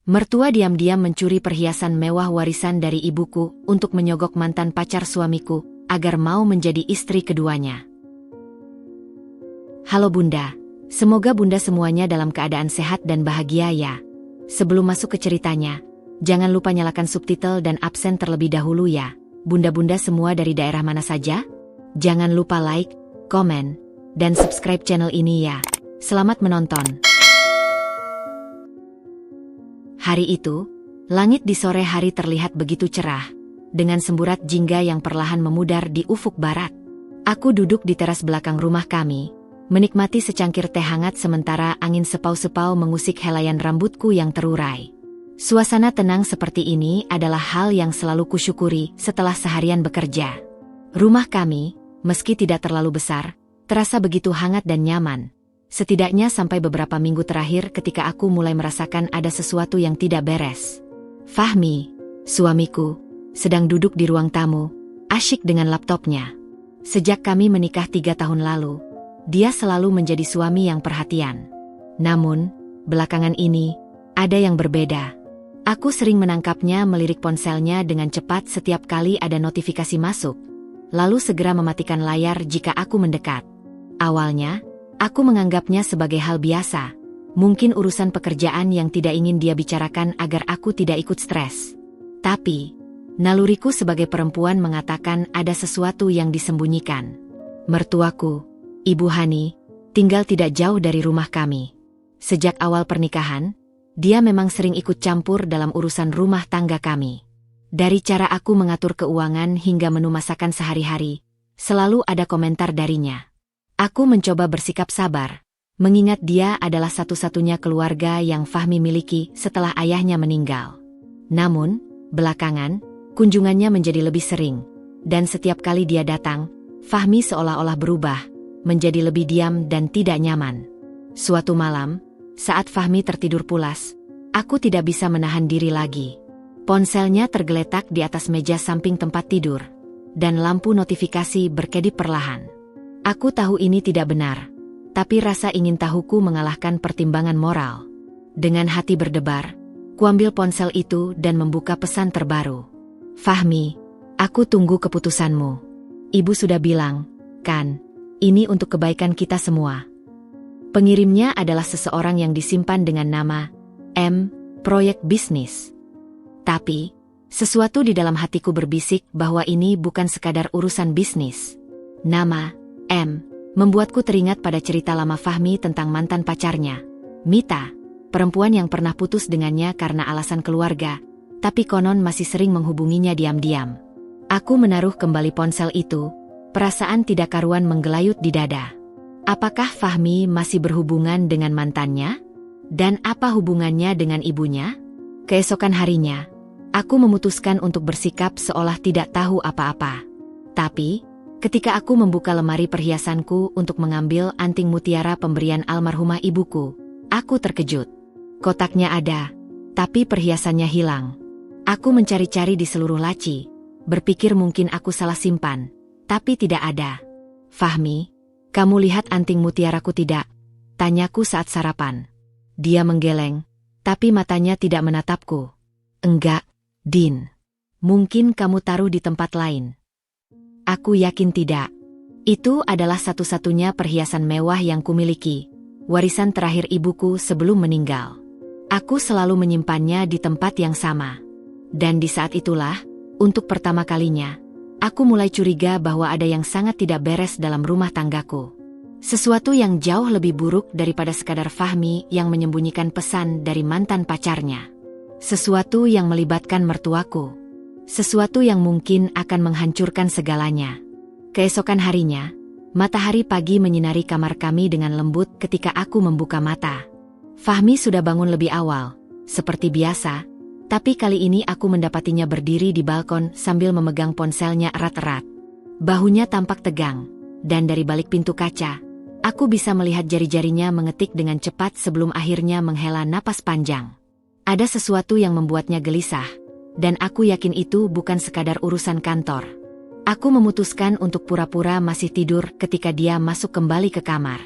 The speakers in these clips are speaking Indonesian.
Mertua diam-diam mencuri perhiasan mewah warisan dari ibuku untuk menyogok mantan pacar suamiku agar mau menjadi istri keduanya. Halo Bunda, semoga Bunda semuanya dalam keadaan sehat dan bahagia ya. Sebelum masuk ke ceritanya, jangan lupa nyalakan subtitle dan absen terlebih dahulu ya. Bunda-bunda semua dari daerah mana saja? Jangan lupa like, komen, dan subscribe channel ini ya. Selamat menonton. Hari itu, langit di sore hari terlihat begitu cerah, dengan semburat jingga yang perlahan memudar di ufuk barat. Aku duduk di teras belakang rumah kami, menikmati secangkir teh hangat sementara angin sepau-sepau mengusik helaian rambutku yang terurai. Suasana tenang seperti ini adalah hal yang selalu kusyukuri setelah seharian bekerja. Rumah kami, meski tidak terlalu besar, terasa begitu hangat dan nyaman. Setidaknya sampai beberapa minggu terakhir ketika aku mulai merasakan ada sesuatu yang tidak beres. Fahmi, suamiku, sedang duduk di ruang tamu, asyik dengan laptopnya. Sejak kami menikah 3 tahun lalu, dia selalu menjadi suami yang perhatian. Namun, belakangan ini, ada yang berbeda. Aku sering menangkapnya melirik ponselnya dengan cepat setiap kali ada notifikasi masuk, lalu segera mematikan layar jika aku mendekat. Awalnya, aku menganggapnya sebagai hal biasa, mungkin urusan pekerjaan yang tidak ingin dia bicarakan agar aku tidak ikut stres. Tapi, naluriku sebagai perempuan mengatakan ada sesuatu yang disembunyikan. Mertuaku, Ibu Hani, tinggal tidak jauh dari rumah kami. Sejak awal pernikahan, dia memang sering ikut campur dalam urusan rumah tangga kami. Dari cara aku mengatur keuangan hingga menu masakan sehari-hari, selalu ada komentar darinya. Aku mencoba bersikap sabar, mengingat dia adalah satu-satunya keluarga yang Fahmi miliki setelah ayahnya meninggal. Namun, belakangan, kunjungannya menjadi lebih sering, dan setiap kali dia datang, Fahmi seolah-olah berubah, menjadi lebih diam dan tidak nyaman. Suatu malam, saat Fahmi tertidur pulas, aku tidak bisa menahan diri lagi. Ponselnya tergeletak di atas meja samping tempat tidur, dan lampu notifikasi berkedip perlahan. Aku tahu ini tidak benar, tapi rasa ingin tahuku mengalahkan pertimbangan moral. Dengan hati berdebar, kuambil ponsel itu dan membuka pesan terbaru. Fahmi, aku tunggu keputusanmu. Ibu sudah bilang, kan, ini untuk kebaikan kita semua. Pengirimnya adalah seseorang yang disimpan dengan nama M. Proyek Bisnis. Tapi, sesuatu di dalam hatiku berbisik bahwa ini bukan sekadar urusan bisnis. Nama M. membuatku teringat pada cerita lama Fahmi tentang mantan pacarnya, Mita, perempuan yang pernah putus dengannya karena alasan keluarga, tapi konon masih sering menghubunginya diam-diam. Aku menaruh kembali ponsel itu, perasaan tidak karuan menggelayut di dada. Apakah Fahmi masih berhubungan dengan mantannya? Dan apa hubungannya dengan ibunya? Keesokan harinya, aku memutuskan untuk bersikap seolah tidak tahu apa-apa. Tapi, ketika aku membuka lemari perhiasanku untuk mengambil anting mutiara pemberian almarhumah ibuku, aku terkejut. Kotaknya ada, tapi perhiasannya hilang. Aku mencari-cari di seluruh laci, berpikir mungkin aku salah simpan, tapi tidak ada. Fahmi, kamu lihat anting mutiaraku tidak? Tanyaku saat sarapan. Dia menggeleng, tapi matanya tidak menatapku. Enggak, Din. Mungkin kamu taruh di tempat lain. Aku yakin tidak. Itu adalah satu-satunya perhiasan mewah yang kumiliki, warisan terakhir ibuku sebelum meninggal. Aku selalu menyimpannya di tempat yang sama. Dan di saat itulah, untuk pertama kalinya, aku mulai curiga bahwa ada yang sangat tidak beres dalam rumah tanggaku. Sesuatu yang jauh lebih buruk daripada sekadar Fahmi yang menyembunyikan pesan dari mantan pacarnya. Sesuatu yang melibatkan mertuaku. Sesuatu yang mungkin akan menghancurkan segalanya. Keesokan harinya, matahari pagi menyinari kamar kami dengan lembut ketika aku membuka mata. Fahmi sudah bangun lebih awal, seperti biasa, tapi kali ini aku mendapatinya berdiri di balkon sambil memegang ponselnya erat-erat. Bahunya tampak tegang, dan dari balik pintu kaca, aku bisa melihat jari-jarinya mengetik dengan cepat sebelum akhirnya menghela napas panjang. Ada sesuatu yang membuatnya gelisah, dan aku yakin itu bukan sekadar urusan kantor. Aku memutuskan untuk pura-pura masih tidur ketika dia masuk kembali ke kamar.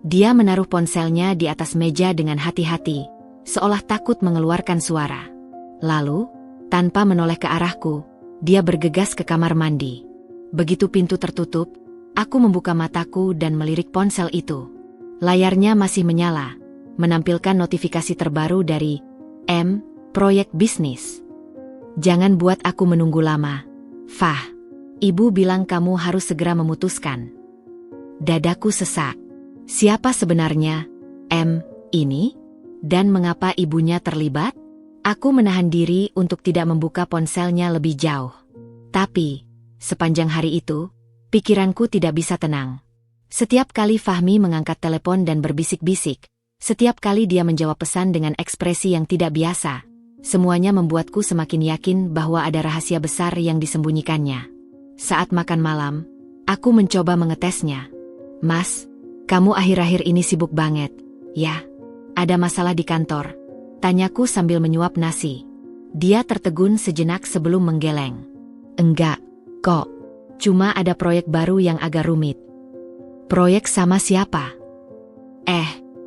Dia menaruh ponselnya di atas meja dengan hati-hati, seolah takut mengeluarkan suara. Lalu, tanpa menoleh ke arahku, dia bergegas ke kamar mandi. Begitu pintu tertutup, aku membuka mataku dan melirik ponsel itu. Layarnya masih menyala, menampilkan notifikasi terbaru dari proyek bisnis. Jangan buat aku menunggu lama. Fah, ibu bilang kamu harus segera memutuskan. Dadaku sesak. Siapa sebenarnya ini? Dan mengapa ibunya terlibat? Aku menahan diri untuk tidak membuka ponselnya lebih jauh. Tapi, sepanjang hari itu, pikiranku tidak bisa tenang. Setiap kali Fahmi mengangkat telepon dan berbisik-bisik, setiap kali dia menjawab pesan dengan ekspresi yang tidak biasa, semuanya membuatku semakin yakin bahwa ada rahasia besar yang disembunyikannya. Saat makan malam, aku mencoba mengetesnya. Mas, kamu akhir-akhir ini sibuk banget, ya? Ada masalah di kantor? Tanyaku sambil menyuap nasi. Dia tertegun sejenak sebelum menggeleng. Enggak, kok. Cuma ada proyek baru yang agak rumit. Proyek sama siapa?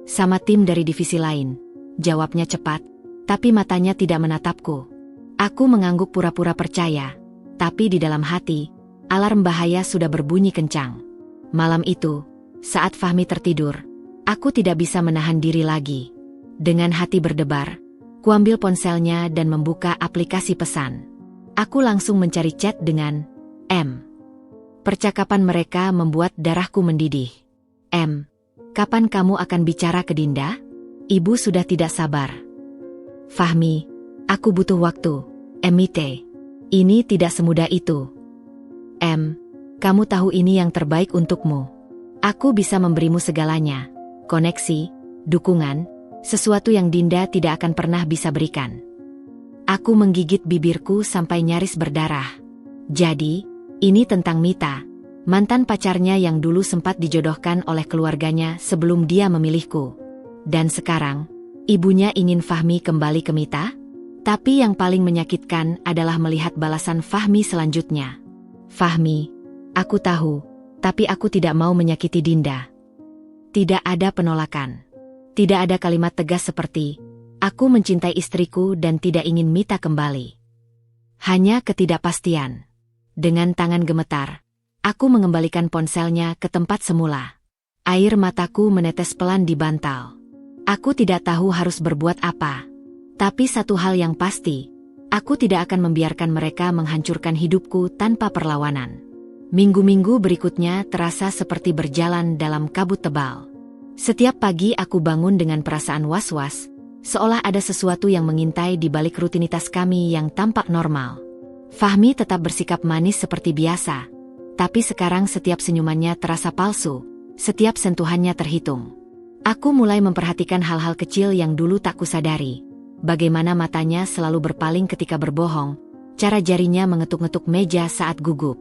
Sama tim dari divisi lain. Jawabnya cepat, tapi matanya tidak menatapku. Aku mengangguk pura-pura percaya, tapi di dalam hati, alarm bahaya sudah berbunyi kencang. Malam itu, saat Fahmi tertidur, aku tidak bisa menahan diri lagi. Dengan hati berdebar, kuambil ponselnya dan membuka aplikasi pesan. Aku langsung mencari chat dengan Percakapan mereka membuat darahku mendidih. Kapan kamu akan bicara ke Dinda? Ibu sudah tidak sabar. Fahmi, aku butuh waktu. Mite. Ini tidak semudah itu. Kamu tahu ini yang terbaik untukmu. Aku bisa memberimu segalanya. Koneksi, dukungan, sesuatu yang Dinda tidak akan pernah bisa berikan. Aku menggigit bibirku sampai nyaris berdarah. Jadi, ini tentang Mita, mantan pacarnya yang dulu sempat dijodohkan oleh keluarganya sebelum dia memilihku. Dan sekarang, ibunya ingin Fahmi kembali ke Mita? Tapi yang paling menyakitkan adalah melihat balasan Fahmi selanjutnya. Fahmi, aku tahu, tapi aku tidak mau menyakiti Dinda. Tidak ada penolakan. Tidak ada kalimat tegas seperti, aku mencintai istriku dan tidak ingin Mita kembali. Hanya ketidakpastian. Dengan tangan gemetar, aku mengembalikan ponselnya ke tempat semula. Air mataku menetes pelan di bantal. Aku tidak tahu harus berbuat apa. Tapi satu hal yang pasti, aku tidak akan membiarkan mereka menghancurkan hidupku tanpa perlawanan. Minggu-minggu berikutnya terasa seperti berjalan dalam kabut tebal. Setiap pagi aku bangun dengan perasaan was-was, seolah ada sesuatu yang mengintai di balik rutinitas kami yang tampak normal. Fahmi tetap bersikap manis seperti biasa, tapi sekarang setiap senyumannya terasa palsu, setiap sentuhannya terhitung. Aku mulai memperhatikan hal-hal kecil yang dulu tak kusadari. Bagaimana matanya selalu berpaling ketika berbohong, cara jarinya mengetuk-ngetuk meja saat gugup.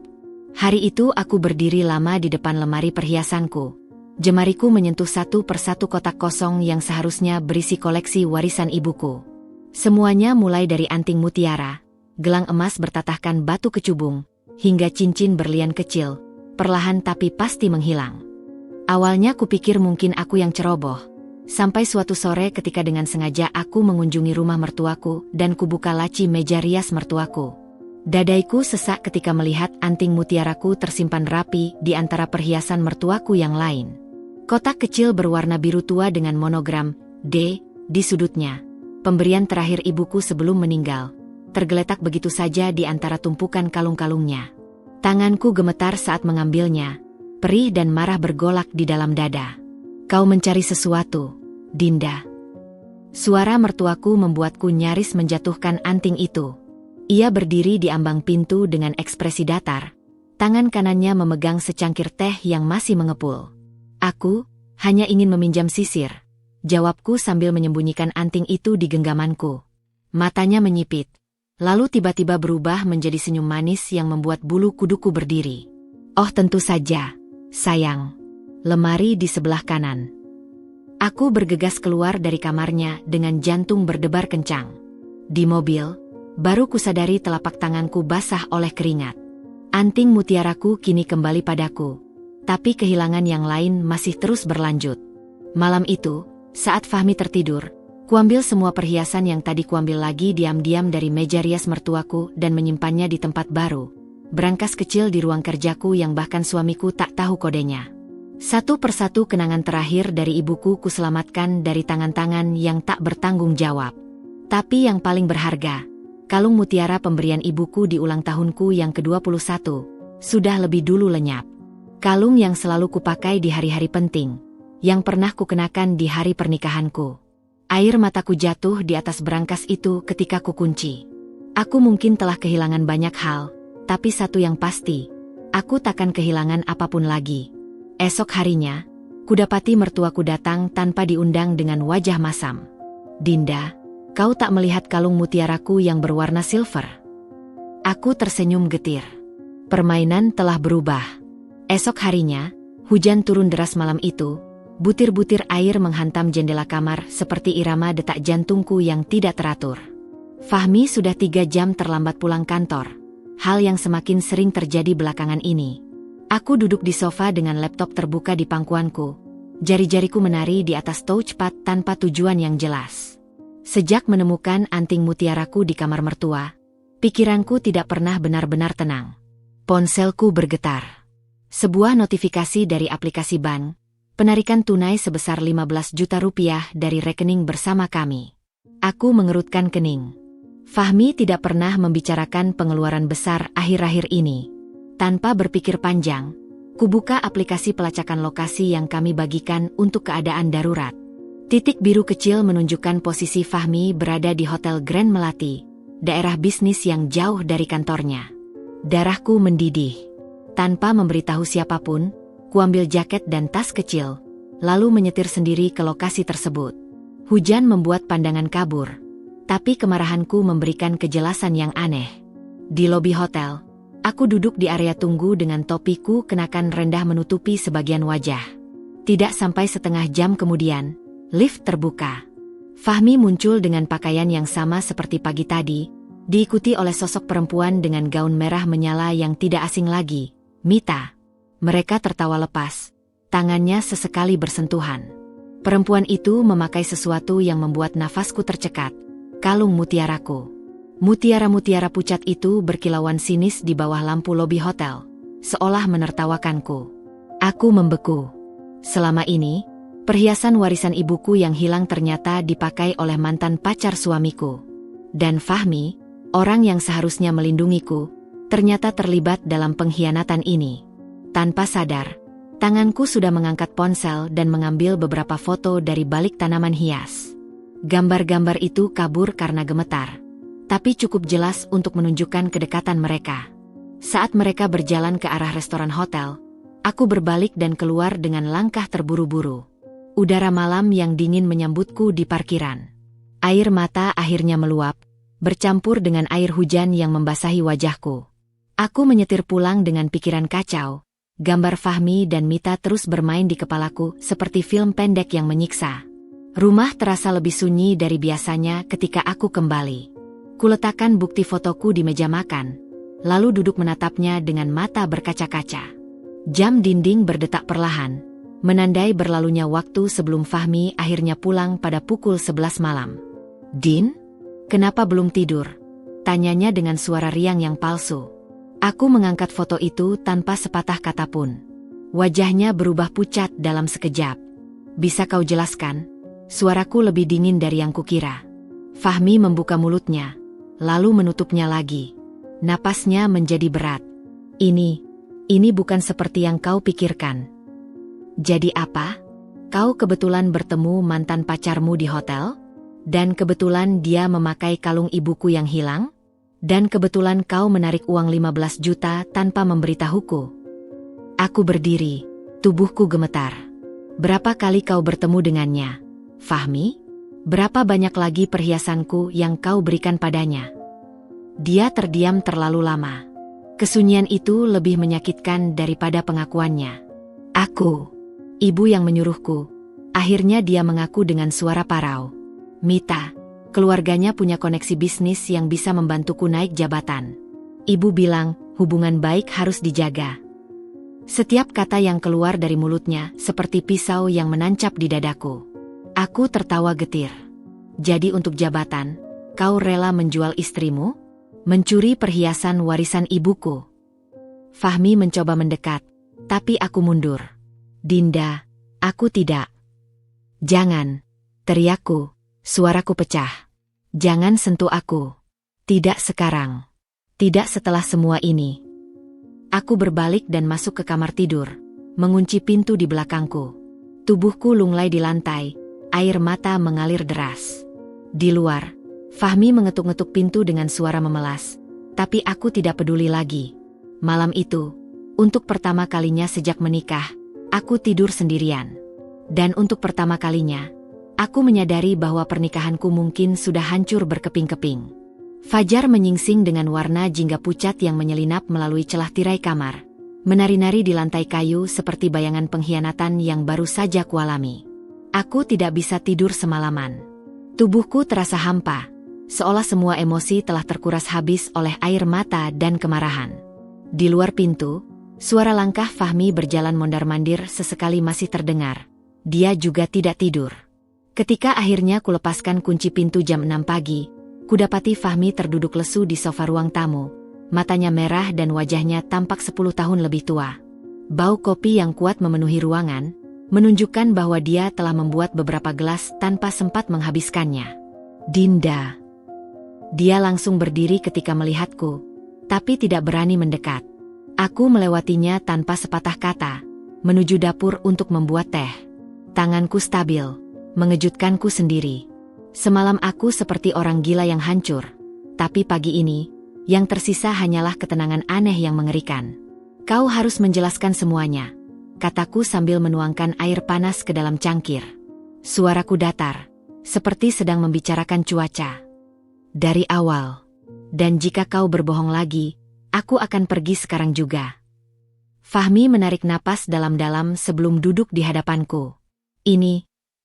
Hari itu aku berdiri lama di depan lemari perhiasanku. Jemariku menyentuh satu persatu kotak kosong yang seharusnya berisi koleksi warisan ibuku. Semuanya mulai dari anting mutiara, gelang emas bertatahkan batu kecubung, hingga cincin berlian kecil, perlahan tapi pasti menghilang. Awalnya kupikir mungkin aku yang ceroboh, sampai suatu sore ketika dengan sengaja aku mengunjungi rumah mertuaku dan kubuka laci meja rias mertuaku. Dadaiku sesak ketika melihat anting mutiaraku tersimpan rapi di antara perhiasan mertuaku yang lain. Kotak kecil berwarna biru tua dengan monogram D di sudutnya, pemberian terakhir ibuku sebelum meninggal, tergeletak begitu saja di antara tumpukan kalung-kalungnya. Tanganku gemetar saat mengambilnya, perih dan marah bergolak di dalam dada. Kau mencari sesuatu, Dinda. Suara mertuaku membuatku nyaris menjatuhkan anting itu. Ia berdiri di ambang pintu dengan ekspresi datar, tangan kanannya memegang secangkir teh yang masih mengepul. Aku hanya ingin meminjam sisir, jawabku sambil menyembunyikan anting itu di genggamanku. Matanya menyipit, lalu tiba-tiba berubah menjadi senyum manis yang membuat bulu kuduku berdiri. Oh tentu saja, sayang. Lemari di sebelah kanan. Aku bergegas keluar dari kamarnya dengan jantung berdebar kencang. Di mobil, baru kusadari telapak tanganku basah oleh keringat. Anting mutiaraku kini kembali padaku, tapi kehilangan yang lain masih terus berlanjut. Malam itu, saat Fahmi tertidur, Kuambil semua perhiasan yang tadi kuambil lagi diam-diam dari meja rias mertuaku dan menyimpannya di tempat baru. Berangkas kecil di ruang kerjaku yang bahkan suamiku tak tahu kodenya. Satu persatu kenangan terakhir dari ibuku kuselamatkan dari tangan-tangan yang tak bertanggung jawab. Tapi yang paling berharga, kalung mutiara pemberian ibuku di ulang tahunku yang ke-21, sudah lebih dulu lenyap. Kalung yang selalu kupakai di hari-hari penting, yang pernah kukenakan di hari pernikahanku. Air mataku jatuh di atas berangkas itu ketika kukunci. Aku mungkin telah kehilangan banyak hal, tapi satu yang pasti, aku takkan kehilangan apapun lagi. Esok harinya, kudapati mertuaku datang tanpa diundang dengan wajah masam. "Dinda, kau tak melihat kalung mutiaraku yang berwarna silver?" Aku tersenyum getir. Permainan telah berubah. Esok harinya, hujan turun deras malam itu. Butir-butir air menghantam jendela kamar seperti irama detak jantungku yang tidak teratur. Fahmi sudah 3 jam terlambat pulang kantor. Hal yang semakin sering terjadi belakangan ini. Aku duduk di sofa dengan laptop terbuka di pangkuanku. Jari-jariku menari di atas touchpad tanpa tujuan yang jelas. Sejak menemukan anting mutiaraku di kamar mertua, pikiranku tidak pernah benar-benar tenang. Ponselku bergetar. Sebuah notifikasi dari aplikasi bank. Penarikan tunai sebesar 15 juta rupiah dari rekening bersama kami. Aku mengerutkan kening. Fahmi tidak pernah membicarakan pengeluaran besar akhir-akhir ini. Tanpa berpikir panjang, kubuka aplikasi pelacakan lokasi yang kami bagikan untuk keadaan darurat. Titik biru kecil menunjukkan posisi Fahmi berada di Hotel Grand Melati, daerah bisnis yang jauh dari kantornya. Darahku mendidih. Tanpa memberitahu siapapun, kuambil jaket dan tas kecil, lalu menyetir sendiri ke lokasi tersebut. Hujan membuat pandangan kabur, tapi kemarahanku memberikan kejelasan yang aneh. Di lobi hotel, aku duduk di area tunggu dengan topiku kenakan rendah menutupi sebagian wajah. Tidak sampai setengah jam kemudian, lift terbuka. Fahmi muncul dengan pakaian yang sama seperti pagi tadi, diikuti oleh sosok perempuan dengan gaun merah menyala yang tidak asing lagi, Mita. Mereka tertawa lepas, tangannya sesekali bersentuhan. Perempuan itu memakai sesuatu yang membuat nafasku tercekat, kalung mutiaraku. Mutiara-mutiara pucat itu berkilauan sinis di bawah lampu lobi hotel, seolah menertawakanku. Aku membeku. Selama ini, perhiasan warisan ibuku yang hilang ternyata dipakai oleh mantan pacar suamiku. Dan Fahmi, orang yang seharusnya melindungiku, ternyata terlibat dalam pengkhianatan ini. Tanpa sadar, tanganku sudah mengangkat ponsel dan mengambil beberapa foto dari balik tanaman hias. Gambar-gambar itu kabur karena gemetar, tapi cukup jelas untuk menunjukkan kedekatan mereka. Saat mereka berjalan ke arah restoran hotel, aku berbalik dan keluar dengan langkah terburu-buru. Udara malam yang dingin menyambutku di parkiran. Air mata akhirnya meluap, bercampur dengan air hujan yang membasahi wajahku. Aku menyetir pulang dengan pikiran kacau. Gambar Fahmi dan Mita terus bermain di kepalaku seperti film pendek yang menyiksa. Rumah terasa lebih sunyi dari biasanya ketika aku kembali. Kuletakkan bukti fotoku di meja makan, lalu duduk menatapnya dengan mata berkaca-kaca. Jam dinding berdetak perlahan, menandai berlalunya waktu sebelum Fahmi akhirnya pulang pada pukul 11 malam. "Din, kenapa belum tidur?" tanyanya dengan suara riang yang palsu. Aku mengangkat foto itu tanpa sepatah kata pun. Wajahnya berubah pucat dalam sekejap. "Bisa kau jelaskan?" Suaraku lebih dingin dari yang kukira. Fahmi membuka mulutnya, lalu menutupnya lagi. Napasnya menjadi berat. Ini bukan seperti yang kau pikirkan." "Jadi apa? Kau kebetulan bertemu mantan pacarmu di hotel? Dan kebetulan dia memakai kalung ibuku yang hilang? Dan kebetulan kau menarik uang 15 juta tanpa memberitahuku?" Aku berdiri, tubuhku gemetar. "Berapa kali kau bertemu dengannya, Fahmi? Berapa banyak lagi perhiasanku yang kau berikan padanya?" Dia terdiam terlalu lama. Kesunyian itu lebih menyakitkan daripada pengakuannya. "Aku, ibu yang menyuruhku." Akhirnya dia mengaku dengan suara parau. "Mita, keluarganya punya koneksi bisnis yang bisa membantuku naik jabatan. Ibu bilang, hubungan baik harus dijaga." Setiap kata yang keluar dari mulutnya seperti pisau yang menancap di dadaku. Aku tertawa getir. Jadi untuk jabatan, kau rela menjual istrimu? Mencuri perhiasan warisan ibuku? Fahmi mencoba mendekat, tapi aku mundur. Dinda, aku tidak. Jangan, teriakku, suaraku pecah. Jangan sentuh aku. Tidak sekarang. Tidak setelah semua ini. Aku berbalik dan masuk ke kamar tidur, mengunci pintu di belakangku. Tubuhku lunglai di lantai, air mata mengalir deras. Di luar, Fahmi mengetuk-ngetuk pintu dengan suara memelas, tapi aku tidak peduli lagi. Malam itu, untuk pertama kalinya sejak menikah, aku tidur sendirian. Dan untuk pertama kalinya, aku menyadari bahwa pernikahanku mungkin sudah hancur berkeping-keping. Fajar menyingsing dengan warna jingga pucat yang menyelinap melalui celah tirai kamar, menari-nari di lantai kayu seperti bayangan pengkhianatan yang baru saja kualami. Aku tidak bisa tidur semalaman. Tubuhku terasa hampa, seolah semua emosi telah terkuras habis oleh air mata dan kemarahan. Di luar pintu, suara langkah Fahmi berjalan mondar-mandir sesekali masih terdengar. Dia juga tidak tidur. Ketika akhirnya kulepaskan kunci pintu jam 6 pagi, kudapati Fahmi terduduk lesu di sofa ruang tamu. Matanya merah dan wajahnya tampak 10 tahun lebih tua. Bau kopi yang kuat memenuhi ruangan, menunjukkan bahwa dia telah membuat beberapa gelas tanpa sempat menghabiskannya. Dinda. Dia langsung berdiri ketika melihatku, tapi tidak berani mendekat. Aku melewatinya tanpa sepatah kata, menuju dapur untuk membuat teh. Tanganku stabil, mengejutkanku sendiri. Semalam aku seperti orang gila yang hancur, tapi pagi ini, yang tersisa hanyalah ketenangan aneh yang mengerikan. Kau harus menjelaskan semuanya, kataku sambil menuangkan air panas ke dalam cangkir. Suaraku datar, seperti sedang membicarakan cuaca. Dari awal. Dan jika kau berbohong lagi, aku akan pergi sekarang juga. Fahmi menarik napas dalam-dalam sebelum duduk di hadapanku.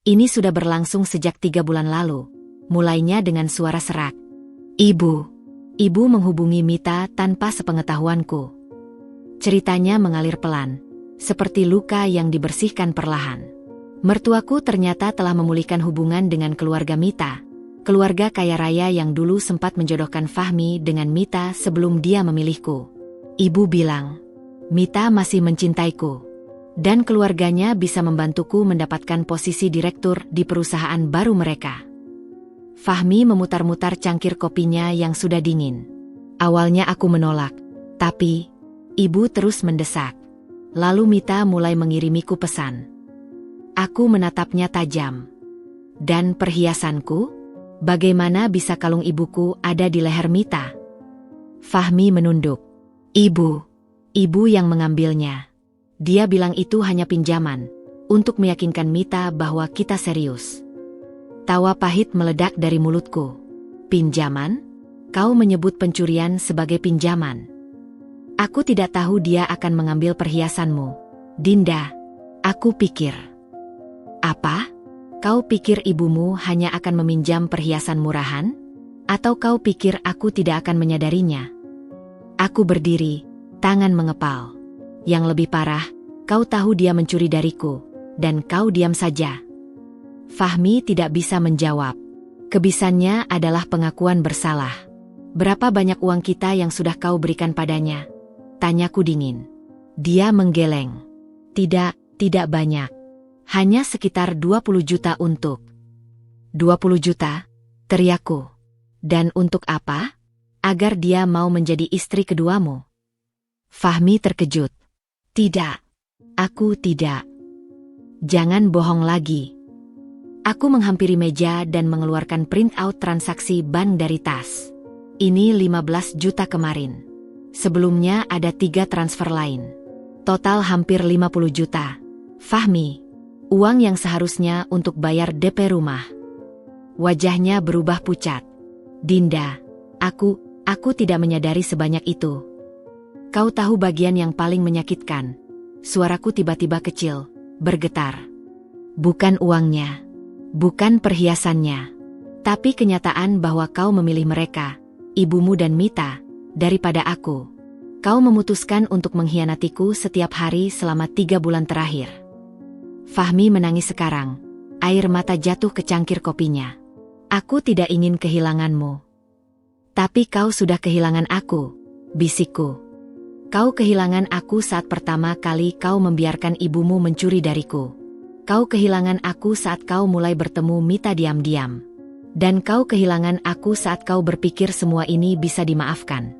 Ini sudah berlangsung sejak 3 bulan lalu. Mulainya dengan suara serak. Ibu menghubungi Mita tanpa sepengetahuanku. Ceritanya mengalir pelan, seperti luka yang dibersihkan perlahan. Mertuaku ternyata telah memulihkan hubungan dengan keluarga Mita. Keluarga kaya raya yang dulu sempat menjodohkan Fahmi dengan Mita sebelum dia memilihku. Ibu bilang, Mita masih mencintaiku. Dan keluarganya bisa membantuku mendapatkan posisi direktur di perusahaan baru mereka. Fahmi memutar-mutar cangkir kopinya yang sudah dingin. Awalnya aku menolak, tapi ibu terus mendesak. Lalu Mita mulai mengirimiku pesan. Aku menatapnya tajam. Dan perhiasanku? Bagaimana bisa kalung ibuku ada di leher Mita? Fahmi menunduk. Ibu yang mengambilnya. Dia bilang itu hanya pinjaman, untuk meyakinkan Mita bahwa kita serius. Tawa pahit meledak dari mulutku. Pinjaman? Kau menyebut pencurian sebagai pinjaman. Aku tidak tahu dia akan mengambil perhiasanmu. Dinda, aku pikir. Apa? Kau pikir ibumu hanya akan meminjam perhiasan murahan? Atau kau pikir aku tidak akan menyadarinya? Aku berdiri, tangan mengepal. Yang lebih parah, kau tahu dia mencuri dariku, dan kau diam saja. Fahmi tidak bisa menjawab. Kebisannya adalah pengakuan bersalah. Berapa banyak uang kita yang sudah kau berikan padanya? Tanyaku dingin. Dia menggeleng. Tidak banyak. Hanya sekitar 20 juta untuk. 20 juta? Teriakku. Dan untuk apa? Agar dia mau menjadi istri keduamu. Fahmi terkejut. Tidak. Aku tidak. Jangan bohong lagi. Aku menghampiri meja dan mengeluarkan print out transaksi bank dari tas. Ini 15 juta kemarin. Sebelumnya ada 3 transfer lain. Total hampir 50 juta. Fahmi. Uang yang seharusnya untuk bayar DP rumah. Wajahnya berubah pucat. Dinda, aku tidak menyadari sebanyak itu. Kau tahu bagian yang paling menyakitkan? Suaraku tiba-tiba kecil, bergetar. Bukan uangnya, bukan perhiasannya, tapi kenyataan bahwa kau memilih mereka, ibumu dan Mita, daripada aku. Kau memutuskan untuk mengkhianatiku setiap hari selama 3 bulan terakhir. Fahmi menangis sekarang, air mata jatuh ke cangkir kopinya. Aku tidak ingin kehilanganmu. Tapi kau sudah kehilangan aku, bisikku. Kau kehilangan aku saat pertama kali kau membiarkan ibumu mencuri dariku. Kau kehilangan aku saat kau mulai bertemu Mita diam-diam. Dan kau kehilangan aku saat kau berpikir semua ini bisa dimaafkan.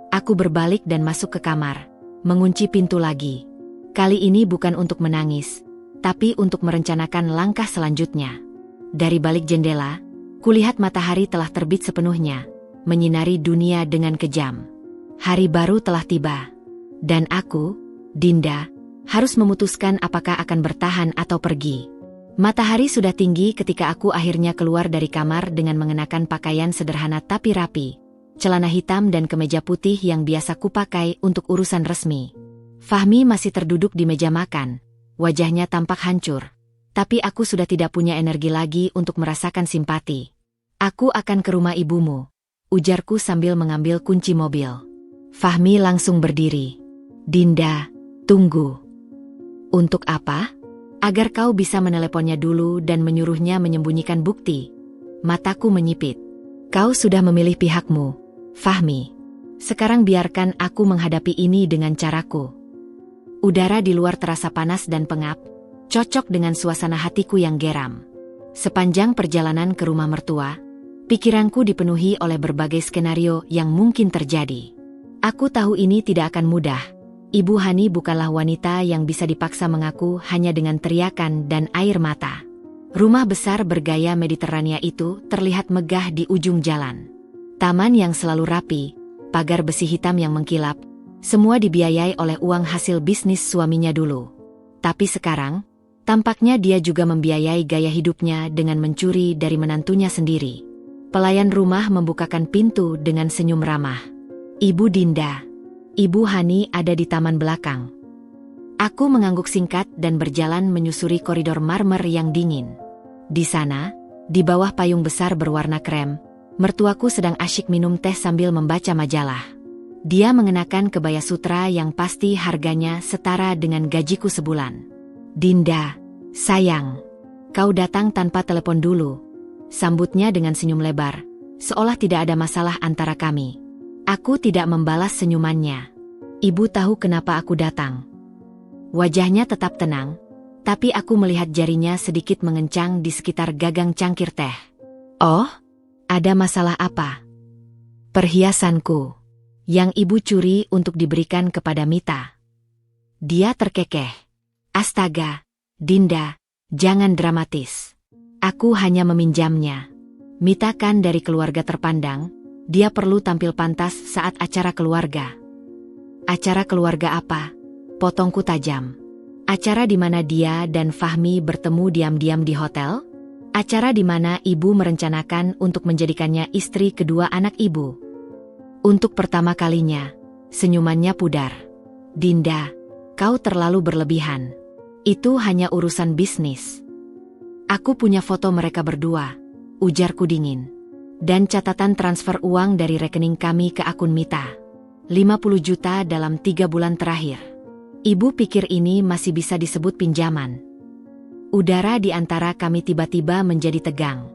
Aku berbalik dan masuk ke kamar, mengunci pintu lagi. Kali ini bukan untuk menangis, tapi untuk merencanakan langkah selanjutnya. Dari balik jendela, kulihat matahari telah terbit sepenuhnya, menyinari dunia dengan kejam. Hari baru telah tiba. Dan aku, Dinda, harus memutuskan apakah akan bertahan atau pergi. Matahari sudah tinggi ketika aku akhirnya keluar dari kamar dengan mengenakan pakaian sederhana tapi rapi, celana hitam dan kemeja putih yang biasa kupakai untuk urusan resmi. Fahmi masih terduduk di meja makan, wajahnya tampak hancur. Tapi aku sudah tidak punya energi lagi untuk merasakan simpati. Aku akan ke rumah ibumu, ujarku sambil mengambil kunci mobil. Fahmi langsung berdiri. Dinda, tunggu. Untuk apa? Agar kau bisa meneleponnya dulu dan menyuruhnya menyembunyikan bukti. Mataku menyipit. Kau sudah memilih pihakmu, Fahmi. Sekarang biarkan aku menghadapi ini dengan caraku. Udara di luar terasa panas dan pengap, cocok dengan suasana hatiku yang geram. Sepanjang perjalanan ke rumah mertua, pikiranku dipenuhi oleh berbagai skenario yang mungkin terjadi. Aku tahu ini tidak akan mudah. Ibu Hani bukanlah wanita yang bisa dipaksa mengaku hanya dengan teriakan dan air mata. Rumah besar bergaya Mediterania itu terlihat megah di ujung jalan. Taman yang selalu rapi, pagar besi hitam yang mengkilap, semua dibiayai oleh uang hasil bisnis suaminya dulu. Tapi sekarang, tampaknya dia juga membiayai gaya hidupnya dengan mencuri dari menantunya sendiri. Pelayan rumah membukakan pintu dengan senyum ramah. Ibu Dinda. Ibu Hani ada di taman belakang. Aku mengangguk singkat dan berjalan menyusuri koridor marmer yang dingin. Di sana, di bawah payung besar berwarna krem, mertuaku sedang asyik minum teh sambil membaca majalah. Dia mengenakan kebaya sutra yang pasti harganya setara dengan gajiku sebulan. Dinda, sayang, kau datang tanpa telepon dulu. Sambutnya dengan senyum lebar, seolah tidak ada masalah antara kami. Aku tidak membalas senyumannya. Ibu tahu kenapa aku datang. Wajahnya tetap tenang, tapi aku melihat jarinya sedikit mengencang di sekitar gagang cangkir teh. Oh, ada masalah apa? Perhiasanku, yang ibu curi untuk diberikan kepada Mita. Dia terkekeh. Astaga, Dinda, jangan dramatis. Aku hanya meminjamnya. Mita kan dari keluarga terpandang, dia perlu tampil pantas saat acara keluarga. Acara keluarga apa? Potongku tajam. Acara di mana dia dan Fahmi bertemu diam-diam di hotel? Acara di mana ibu merencanakan untuk menjadikannya istri kedua anak ibu. Untuk pertama kalinya, senyumannya pudar. Dinda, kau terlalu berlebihan. Itu hanya urusan bisnis. Aku punya foto mereka berdua, ujarku dingin. Dan catatan transfer uang dari rekening kami ke akun Mita. 50 juta dalam 3 bulan terakhir. Ibu pikir ini masih bisa disebut pinjaman. Udara di antara kami tiba-tiba menjadi tegang.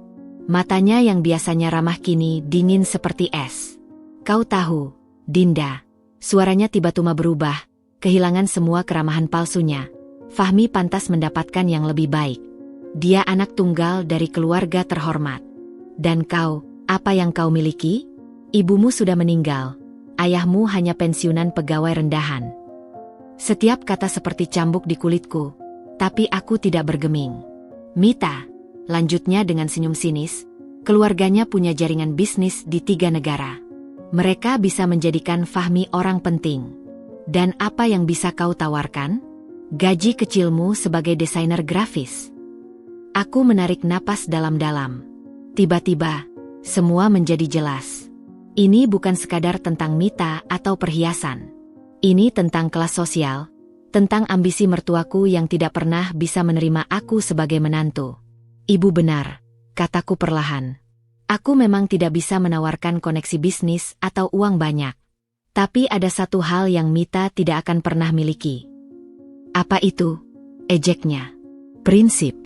Matanya yang biasanya ramah kini dingin seperti es. Kau tahu, Dinda, suaranya tiba-tiba berubah, kehilangan semua keramahan palsunya. Fahmi pantas mendapatkan yang lebih baik. Dia anak tunggal dari keluarga terhormat. Dan kau, apa yang kau miliki? Ibumu sudah meninggal. Ayahmu hanya pensiunan pegawai rendahan. Setiap kata seperti cambuk di kulitku, tapi aku tidak bergeming. Mita, lanjutnya dengan senyum sinis, keluarganya punya jaringan bisnis di 3 negara. Mereka bisa menjadikan Fahmi orang penting. Dan apa yang bisa kau tawarkan? Gaji kecilmu sebagai desainer grafis. Aku menarik napas dalam-dalam. Tiba-tiba, semua menjadi jelas. Ini bukan sekadar tentang Mita atau perhiasan. Ini tentang kelas sosial, tentang ambisi mertuaku yang tidak pernah bisa menerima aku sebagai menantu. Ibu benar, kataku perlahan. Aku memang tidak bisa menawarkan koneksi bisnis atau uang banyak. Tapi ada satu hal yang Mita tidak akan pernah miliki. Apa itu? Ejeknya. Prinsip.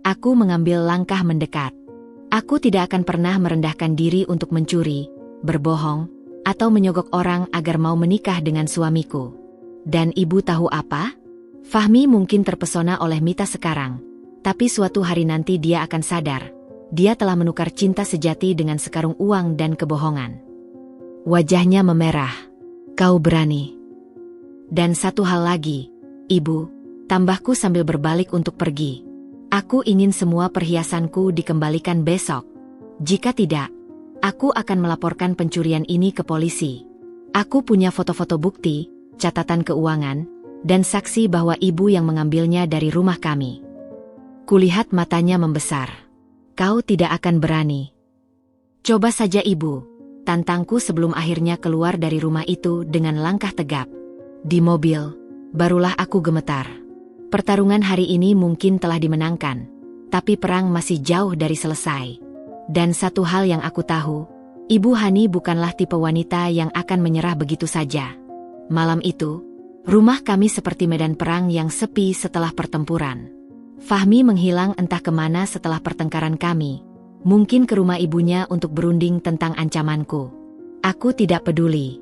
Aku mengambil langkah mendekat. Aku tidak akan pernah merendahkan diri untuk mencuri, berbohong, atau menyogok orang agar mau menikah dengan suamiku. Dan ibu tahu apa? Fahmi mungkin terpesona oleh Mita sekarang, tapi suatu hari nanti dia akan sadar. Dia telah menukar cinta sejati dengan sekarung uang dan kebohongan. Wajahnya memerah. Kau berani. Dan satu hal lagi, ibu, tambahku sambil berbalik untuk pergi. Aku ingin semua perhiasanku dikembalikan besok. Jika tidak, aku akan melaporkan pencurian ini ke polisi. Aku punya foto-foto bukti, catatan keuangan, dan saksi bahwa ibu yang mengambilnya dari rumah kami. Kulihat matanya membesar. Kau tidak akan berani. Coba saja ibu, tantangku sebelum akhirnya keluar dari rumah itu dengan langkah tegap. Di mobil, barulah aku gemetar. Pertarungan hari ini mungkin telah dimenangkan, tapi perang masih jauh dari selesai. Dan satu hal yang aku tahu, Ibu Hani bukanlah tipe wanita yang akan menyerah begitu saja. Malam itu, rumah kami seperti medan perang yang sepi setelah pertempuran. Fahmi menghilang entah kemana setelah pertengkaran kami, mungkin ke rumah ibunya untuk berunding tentang ancamanku. Aku tidak peduli.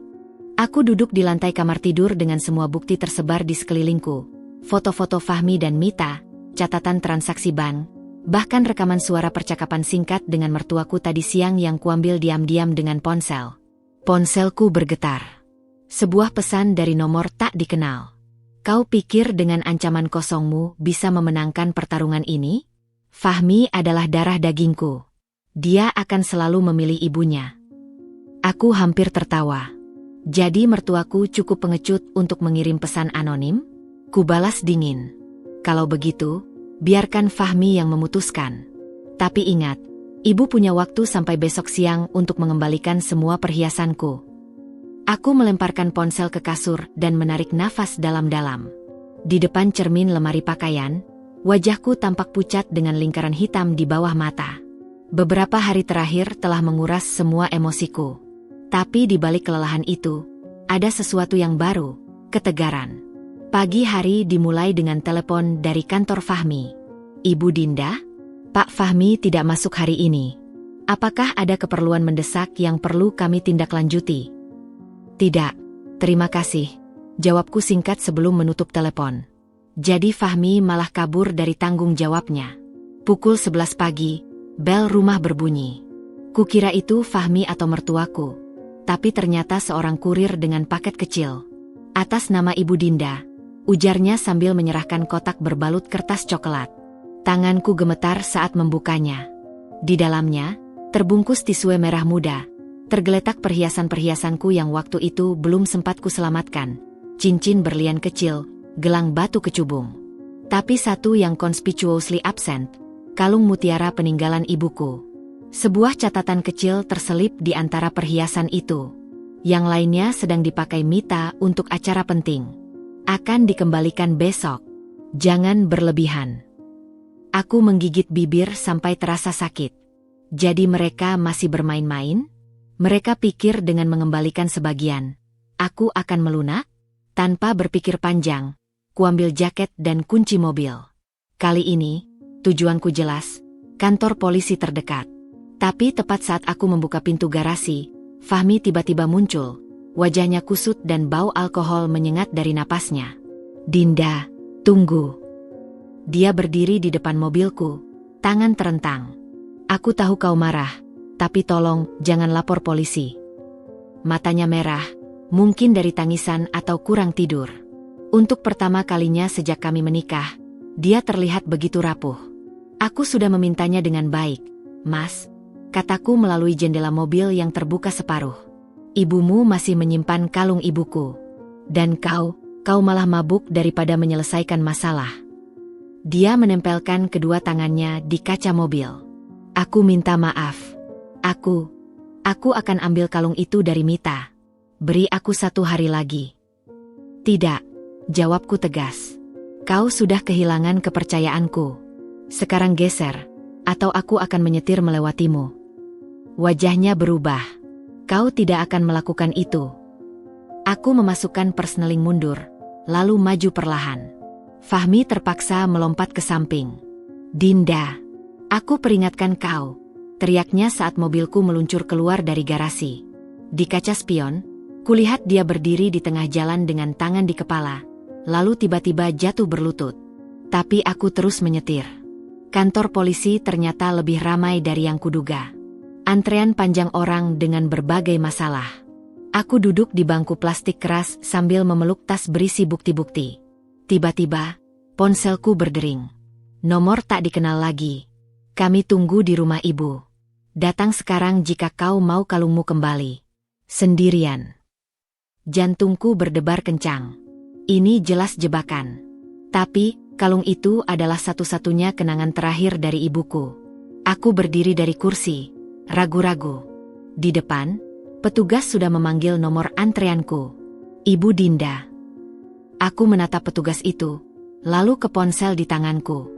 Aku duduk di lantai kamar tidur dengan semua bukti tersebar di sekelilingku. Foto-foto Fahmi dan Mita, catatan transaksi bank, bahkan rekaman suara percakapan singkat dengan mertuaku tadi siang yang kuambil diam-diam dengan ponsel. Ponselku bergetar. Sebuah pesan dari nomor tak dikenal. Kau pikir dengan ancaman kosongmu bisa memenangkan pertarungan ini? Fahmi adalah darah dagingku. Dia akan selalu memilih ibunya. Aku hampir tertawa. Jadi mertuaku cukup pengecut untuk mengirim pesan anonim? Kubalas dingin. Kalau begitu, biarkan Fahmi yang memutuskan. Tapi ingat, ibu punya waktu sampai besok siang untuk mengembalikan semua perhiasanku. Aku melemparkan ponsel ke kasur dan menarik nafas dalam-dalam. Di depan cermin lemari pakaian, wajahku tampak pucat dengan lingkaran hitam di bawah mata. Beberapa hari terakhir telah menguras semua emosiku. Tapi di balik kelelahan itu, ada sesuatu yang baru, ketegaran. Pagi hari dimulai dengan telepon dari kantor Fahmi. Ibu Dinda, Pak Fahmi tidak masuk hari ini. Apakah ada keperluan mendesak yang perlu kami tindak lanjuti? Tidak, terima kasih. Jawabku singkat sebelum menutup telepon. Jadi Fahmi malah kabur dari tanggung jawabnya. Pukul 11 pagi, bel rumah berbunyi. Kukira itu Fahmi atau mertuaku. Tapi ternyata seorang kurir dengan paket kecil. Atas nama Ibu Dinda, ujarnya sambil menyerahkan kotak berbalut kertas coklat. Tanganku gemetar saat membukanya. Di dalamnya, terbungkus tisu merah muda. Tergeletak perhiasan-perhiasanku yang waktu itu belum sempat kuselamatkan. Cincin berlian kecil, gelang batu kecubung. Tapi satu yang conspicuously absent, kalung mutiara peninggalan ibuku. Sebuah catatan kecil terselip di antara perhiasan itu. Yang lainnya sedang dipakai Mita untuk acara penting. Akan dikembalikan besok. Jangan berlebihan. Aku menggigit bibir sampai terasa sakit. Jadi mereka masih bermain-main? Mereka pikir dengan mengembalikan sebagian, aku akan melunak? Tanpa berpikir panjang, kuambil jaket dan kunci mobil. Kali ini, tujuanku jelas, kantor polisi terdekat. Tapi tepat saat aku membuka pintu garasi, Fahmi tiba-tiba muncul. Wajahnya kusut dan bau alkohol menyengat dari napasnya. Dinda, tunggu. Dia berdiri di depan mobilku, tangan terentang. Aku tahu kau marah. Tapi tolong, jangan lapor polisi. Matanya merah, mungkin dari tangisan atau kurang tidur. Untuk pertama kalinya sejak kami menikah, dia terlihat begitu rapuh. Aku sudah memintanya dengan baik. Mas, kataku melalui jendela mobil yang terbuka separuh. Ibumu masih menyimpan kalung ibuku. Dan kau malah mabuk daripada menyelesaikan masalah. Dia menempelkan kedua tangannya di kaca mobil. Aku minta maaf. Aku akan ambil kalung itu dari Mita. Beri aku 1 hari lagi. Tidak, jawabku tegas. Kau sudah kehilangan kepercayaanku. Sekarang geser, atau aku akan menyetir melewatimu. Wajahnya berubah. Kau tidak akan melakukan itu. Aku memasukkan persneling mundur, lalu maju perlahan. Fahmi terpaksa melompat ke samping. Dinda, aku peringatkan kau. teriaknya saat mobilku meluncur keluar dari garasi. Di kaca spion, kulihat dia berdiri di tengah jalan dengan tangan di kepala, lalu tiba-tiba jatuh berlutut. Tapi aku terus menyetir. Kantor polisi ternyata lebih ramai dari yang kuduga. Antrean panjang orang dengan berbagai masalah. Aku duduk di bangku plastik keras sambil memeluk tas berisi bukti-bukti. Tiba-tiba, ponselku berdering. Nomor tak dikenal lagi. Kami tunggu di rumah ibu. Datang sekarang jika kau mau kalungmu kembali. Sendirian. Jantungku berdebar kencang. Ini jelas jebakan. Tapi, kalung itu adalah satu-satunya kenangan terakhir dari ibuku. Aku berdiri dari kursi, ragu-ragu. Di depan, petugas sudah memanggil nomor antreanku. Ibu Dinda. Aku menatap petugas itu, lalu ke ponsel di tanganku.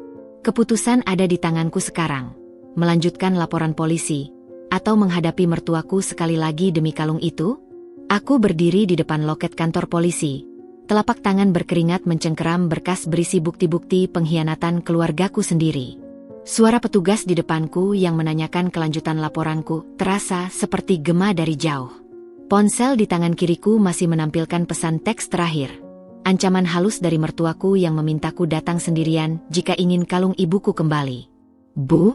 Keputusan ada di tanganku sekarang. Melanjutkan laporan polisi, atau menghadapi mertuaku sekali lagi demi kalung itu? Aku berdiri di depan loket kantor polisi. Telapak tangan berkeringat mencengkeram berkas berisi bukti-bukti pengkhianatan keluargaku sendiri. Suara petugas di depanku yang menanyakan kelanjutan laporanku terasa seperti gema dari jauh. Ponsel di tangan kiriku masih menampilkan pesan teks terakhir. Ancaman halus dari mertuaku yang memintaku datang sendirian jika ingin kalung ibuku kembali. Bu,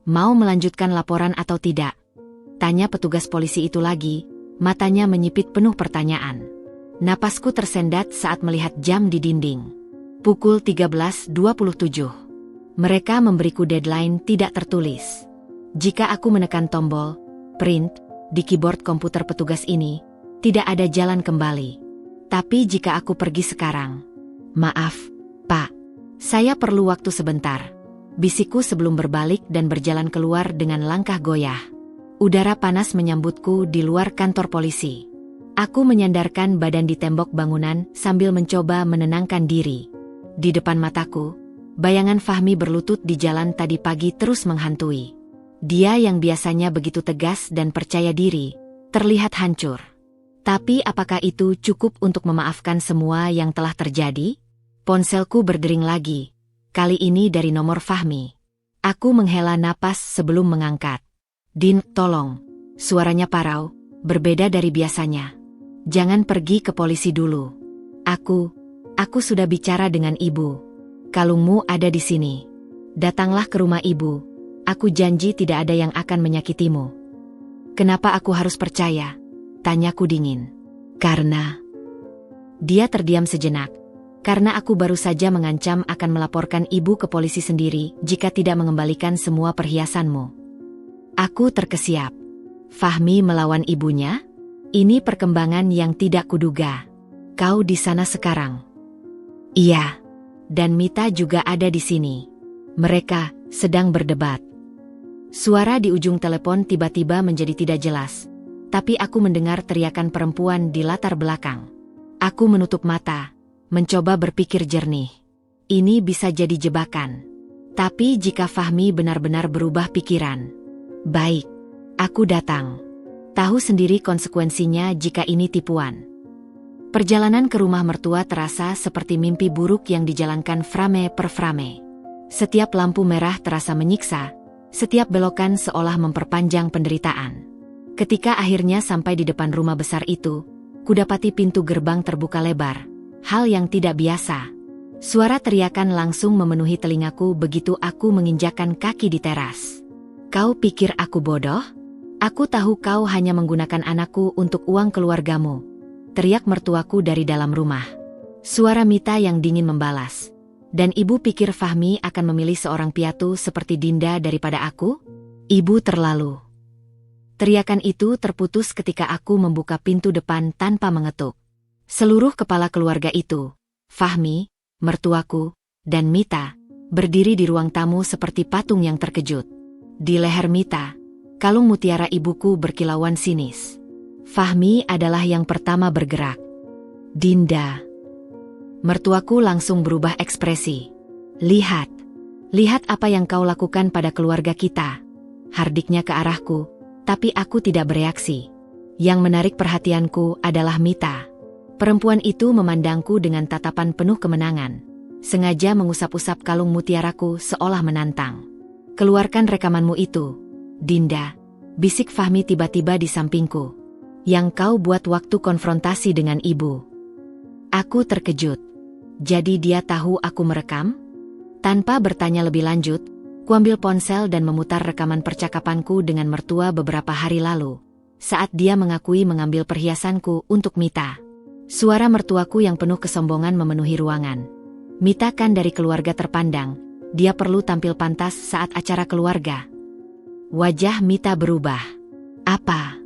mau melanjutkan laporan atau tidak? Tanya petugas polisi itu lagi, matanya menyipit penuh pertanyaan. Napasku tersendat saat melihat jam di dinding. Pukul 13.27. Mereka memberiku deadline tidak tertulis. Jika aku menekan tombol print di keyboard komputer petugas ini, tidak ada jalan kembali. Tapi jika aku pergi sekarang, maaf, Pak, saya perlu waktu sebentar. Bisikku sebelum berbalik dan berjalan keluar dengan langkah goyah. Udara panas menyambutku di luar kantor polisi. Aku menyandarkan badan di tembok bangunan sambil mencoba menenangkan diri. Di depan mataku, bayangan Fahmi berlutut di jalan tadi pagi terus menghantui. Dia yang biasanya begitu tegas dan percaya diri, terlihat hancur. Tapi apakah itu cukup untuk memaafkan semua yang telah terjadi? Ponselku berdering lagi, kali ini dari nomor Fahmi. Aku menghela napas sebelum mengangkat. Din, tolong. Suaranya parau, berbeda dari biasanya. Jangan pergi ke polisi dulu. Aku sudah bicara dengan ibu. Kalungmu ada di sini. Datanglah ke rumah ibu. Aku janji tidak ada yang akan menyakitimu. Kenapa aku harus percaya? Tanyaku dingin. Karena... Dia terdiam sejenak. Karena aku baru saja mengancam akan melaporkan ibu ke polisi sendiri jika tidak mengembalikan semua perhiasanmu. Aku terkesiap. Fahmi melawan ibunya? Ini perkembangan yang tidak kuduga. Kau di sana sekarang? Iya. Dan Mita juga ada di sini. Mereka sedang berdebat. Suara di ujung telepon tiba-tiba menjadi tidak jelas. Tapi aku mendengar teriakan perempuan di latar belakang. Aku menutup mata, mencoba berpikir jernih. Ini bisa jadi jebakan. Tapi jika Fahmi benar-benar berubah pikiran, baik, aku datang. Tahu sendiri konsekuensinya jika ini tipuan. Perjalanan ke rumah mertua terasa seperti mimpi buruk yang dijalankan frame per frame. Setiap lampu merah terasa menyiksa, setiap belokan seolah memperpanjang penderitaan. Ketika akhirnya sampai di depan rumah besar itu, kudapati pintu gerbang terbuka lebar, hal yang tidak biasa. Suara teriakan langsung memenuhi telingaku begitu aku menginjakkan kaki di teras. Kau pikir aku bodoh? Aku tahu kau hanya menggunakan anakku untuk uang keluargamu. Teriak mertuaku dari dalam rumah. Suara Mita yang dingin membalas. Dan ibu pikir Fahmi akan memilih seorang piatu seperti Dinda daripada aku? Ibu terlalu. Teriakan itu terputus ketika aku membuka pintu depan tanpa mengetuk. Seluruh kepala keluarga itu, Fahmi, mertuaku, dan Mita, berdiri di ruang tamu seperti patung yang terkejut. Di leher Mita, kalung mutiara ibuku berkilauan sinis. Fahmi adalah yang pertama bergerak. Dinda. Mertuaku langsung berubah ekspresi. Lihat apa yang kau lakukan pada keluarga kita. Hardiknya ke arahku, tapi aku tidak bereaksi. Yang menarik perhatianku adalah Mita. Perempuan itu memandangku dengan tatapan penuh kemenangan. Sengaja mengusap-usap kalung mutiaraku seolah menantang. Keluarkan rekamanmu itu. Dinda, bisik Fahmi tiba-tiba di sampingku. Yang kau buat waktu konfrontasi dengan ibu. Aku terkejut. Jadi dia tahu aku merekam? Tanpa bertanya lebih lanjut, kuambil ponsel dan memutar rekaman percakapanku dengan mertua beberapa hari lalu. Saat dia mengakui mengambil perhiasanku untuk Mita. Suara mertuaku yang penuh kesombongan memenuhi ruangan. Mita kan dari keluarga terpandang, dia perlu tampil pantas saat acara keluarga. Wajah Mita berubah. Apa?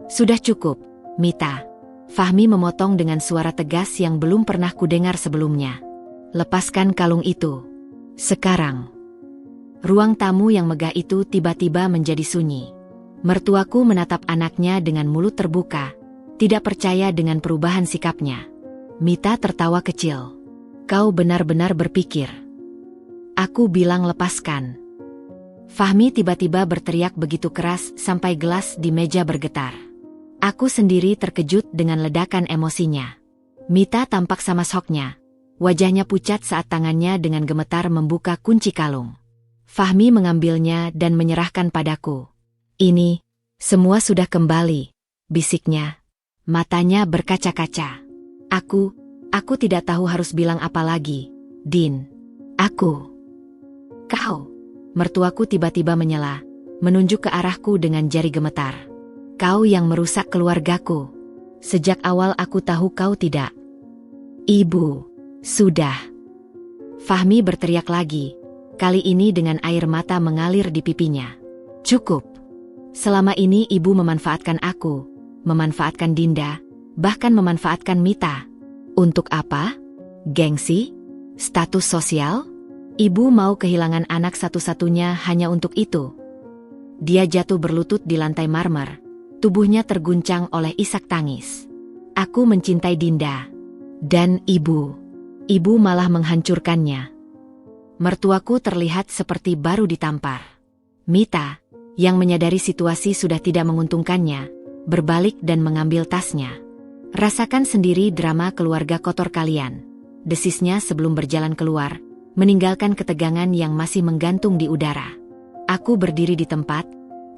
Sudah cukup, Mita. Fahmi memotong dengan suara tegas yang belum pernah kudengar sebelumnya. Lepaskan kalung itu. Sekarang. Ruang tamu yang megah itu tiba-tiba menjadi sunyi. Mertuaku menatap anaknya dengan mulut terbuka, tidak percaya dengan perubahan sikapnya. Mita tertawa kecil. Kau benar-benar berpikir. Aku bilang lepaskan. Fahmi tiba-tiba berteriak begitu keras sampai gelas di meja bergetar. Aku sendiri terkejut dengan ledakan emosinya. Mita tampak sama shocknya. Wajahnya pucat saat tangannya dengan gemetar membuka kunci kalung. Fahmi mengambilnya dan menyerahkan padaku. Ini, semua sudah kembali, bisiknya. Matanya berkaca-kaca. Aku tidak tahu harus bilang apa lagi, Din. Kau. Mertuaku tiba-tiba menyela, menunjuk ke arahku dengan jari gemetar. Kau yang merusak keluargaku. Sejak awal aku tahu kau tidak. Ibu, sudah. Fahmi berteriak lagi, kali ini dengan air mata mengalir di pipinya. Cukup. Selama ini ibu memanfaatkan aku, memanfaatkan Dinda, bahkan memanfaatkan Mita. Untuk apa? Gengsi? Status sosial? Ibu mau kehilangan anak satu-satunya hanya untuk itu. Dia jatuh berlutut di lantai marmer. Tubuhnya terguncang oleh isak tangis. Aku mencintai Dinda. Dan ibu. Ibu malah menghancurkannya. Mertuaku terlihat seperti baru ditampar. Mita, yang menyadari situasi sudah tidak menguntungkannya, berbalik dan mengambil tasnya. Rasakan sendiri drama keluarga kotor kalian. Desisnya sebelum berjalan keluar, meninggalkan ketegangan yang masih menggantung di udara. Aku berdiri di tempat.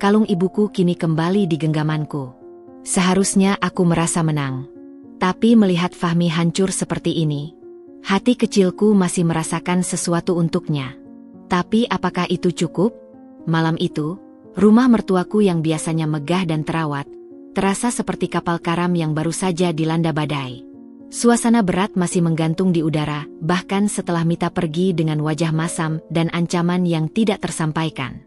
Kalung ibuku kini kembali di genggamanku. Seharusnya aku merasa menang. Tapi melihat Fahmi hancur seperti ini, hati kecilku masih merasakan sesuatu untuknya. Tapi apakah itu cukup? Malam itu, rumah mertuaku yang biasanya megah dan terawat, terasa seperti kapal karam yang baru saja dilanda badai. Suasana berat masih menggantung di udara, bahkan setelah Mita pergi dengan wajah masam dan ancaman yang tidak tersampaikan.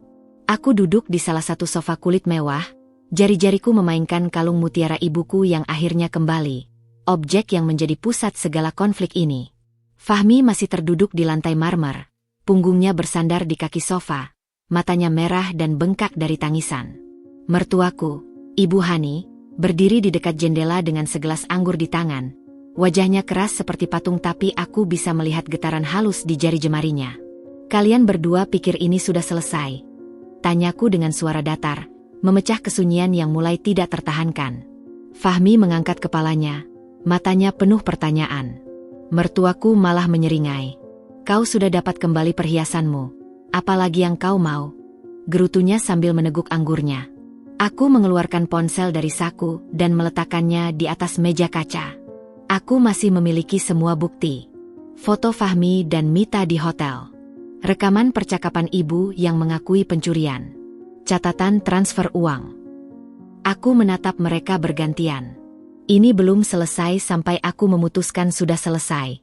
Aku duduk di salah satu sofa kulit mewah, jari-jariku memainkan kalung mutiara ibuku yang akhirnya kembali, objek yang menjadi pusat segala konflik ini. Fahmi masih terduduk di lantai marmer, punggungnya bersandar di kaki sofa, matanya merah dan bengkak dari tangisan. Mertuaku, Ibu Hani, berdiri di dekat jendela dengan segelas anggur di tangan. Wajahnya keras seperti patung tapi aku bisa melihat getaran halus di jari jemarinya. Kalian berdua pikir ini sudah selesai? Tanyaku dengan suara datar, memecah kesunyian yang mulai tidak tertahankan. Fahmi mengangkat kepalanya, matanya penuh pertanyaan. Mertuaku malah menyeringai. Kau sudah dapat kembali perhiasanmu. Apalagi yang kau mau? Gerutunya sambil meneguk anggurnya. Aku mengeluarkan ponsel dari saku dan meletakkannya di atas meja kaca. Aku masih memiliki semua bukti. Foto Fahmi dan Mita di hotel. Rekaman percakapan ibu yang mengakui pencurian. Catatan transfer uang. Aku menatap mereka bergantian. Ini belum selesai sampai aku memutuskan sudah selesai.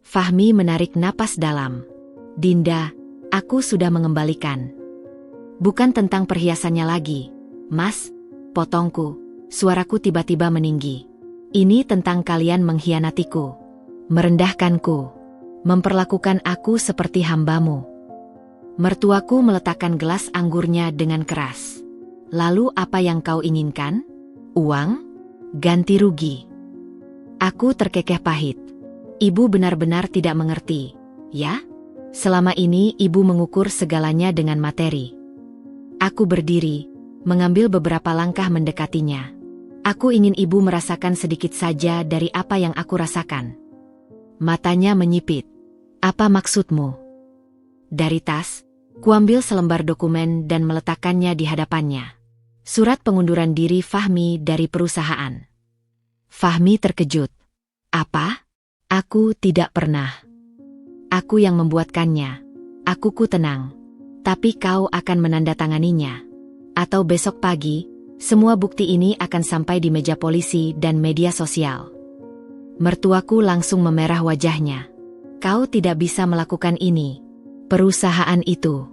Fahmi menarik napas dalam. Dinda, aku sudah mengembalikan. Bukan tentang perhiasannya lagi, Mas, potongku. Suaraku tiba-tiba meninggi. Ini tentang kalian mengkhianatiku, merendahkanku. Memperlakukan aku seperti hambamu. Mertuaku meletakkan gelas anggurnya dengan keras. Lalu apa yang kau inginkan? Uang? Ganti rugi? Aku terkekeh pahit. Ibu benar-benar tidak mengerti, ya? Selama ini ibu mengukur segalanya dengan materi. Aku berdiri, mengambil beberapa langkah mendekatinya. Aku ingin ibu merasakan sedikit saja dari apa yang aku rasakan. Matanya menyipit. Apa maksudmu? Dari tas, Kuambil selembar dokumen dan meletakkannya di hadapannya. Surat pengunduran diri Fahmi dari perusahaan. Fahmi terkejut. Apa? Aku tidak pernah. Aku yang membuatkannya. Akuku tenang. Tapi kau akan menandatanganinya. Atau besok pagi, semua bukti ini akan sampai di meja polisi dan media sosial. Mertuaku langsung memerah wajahnya. Kau tidak bisa melakukan ini. Perusahaan itu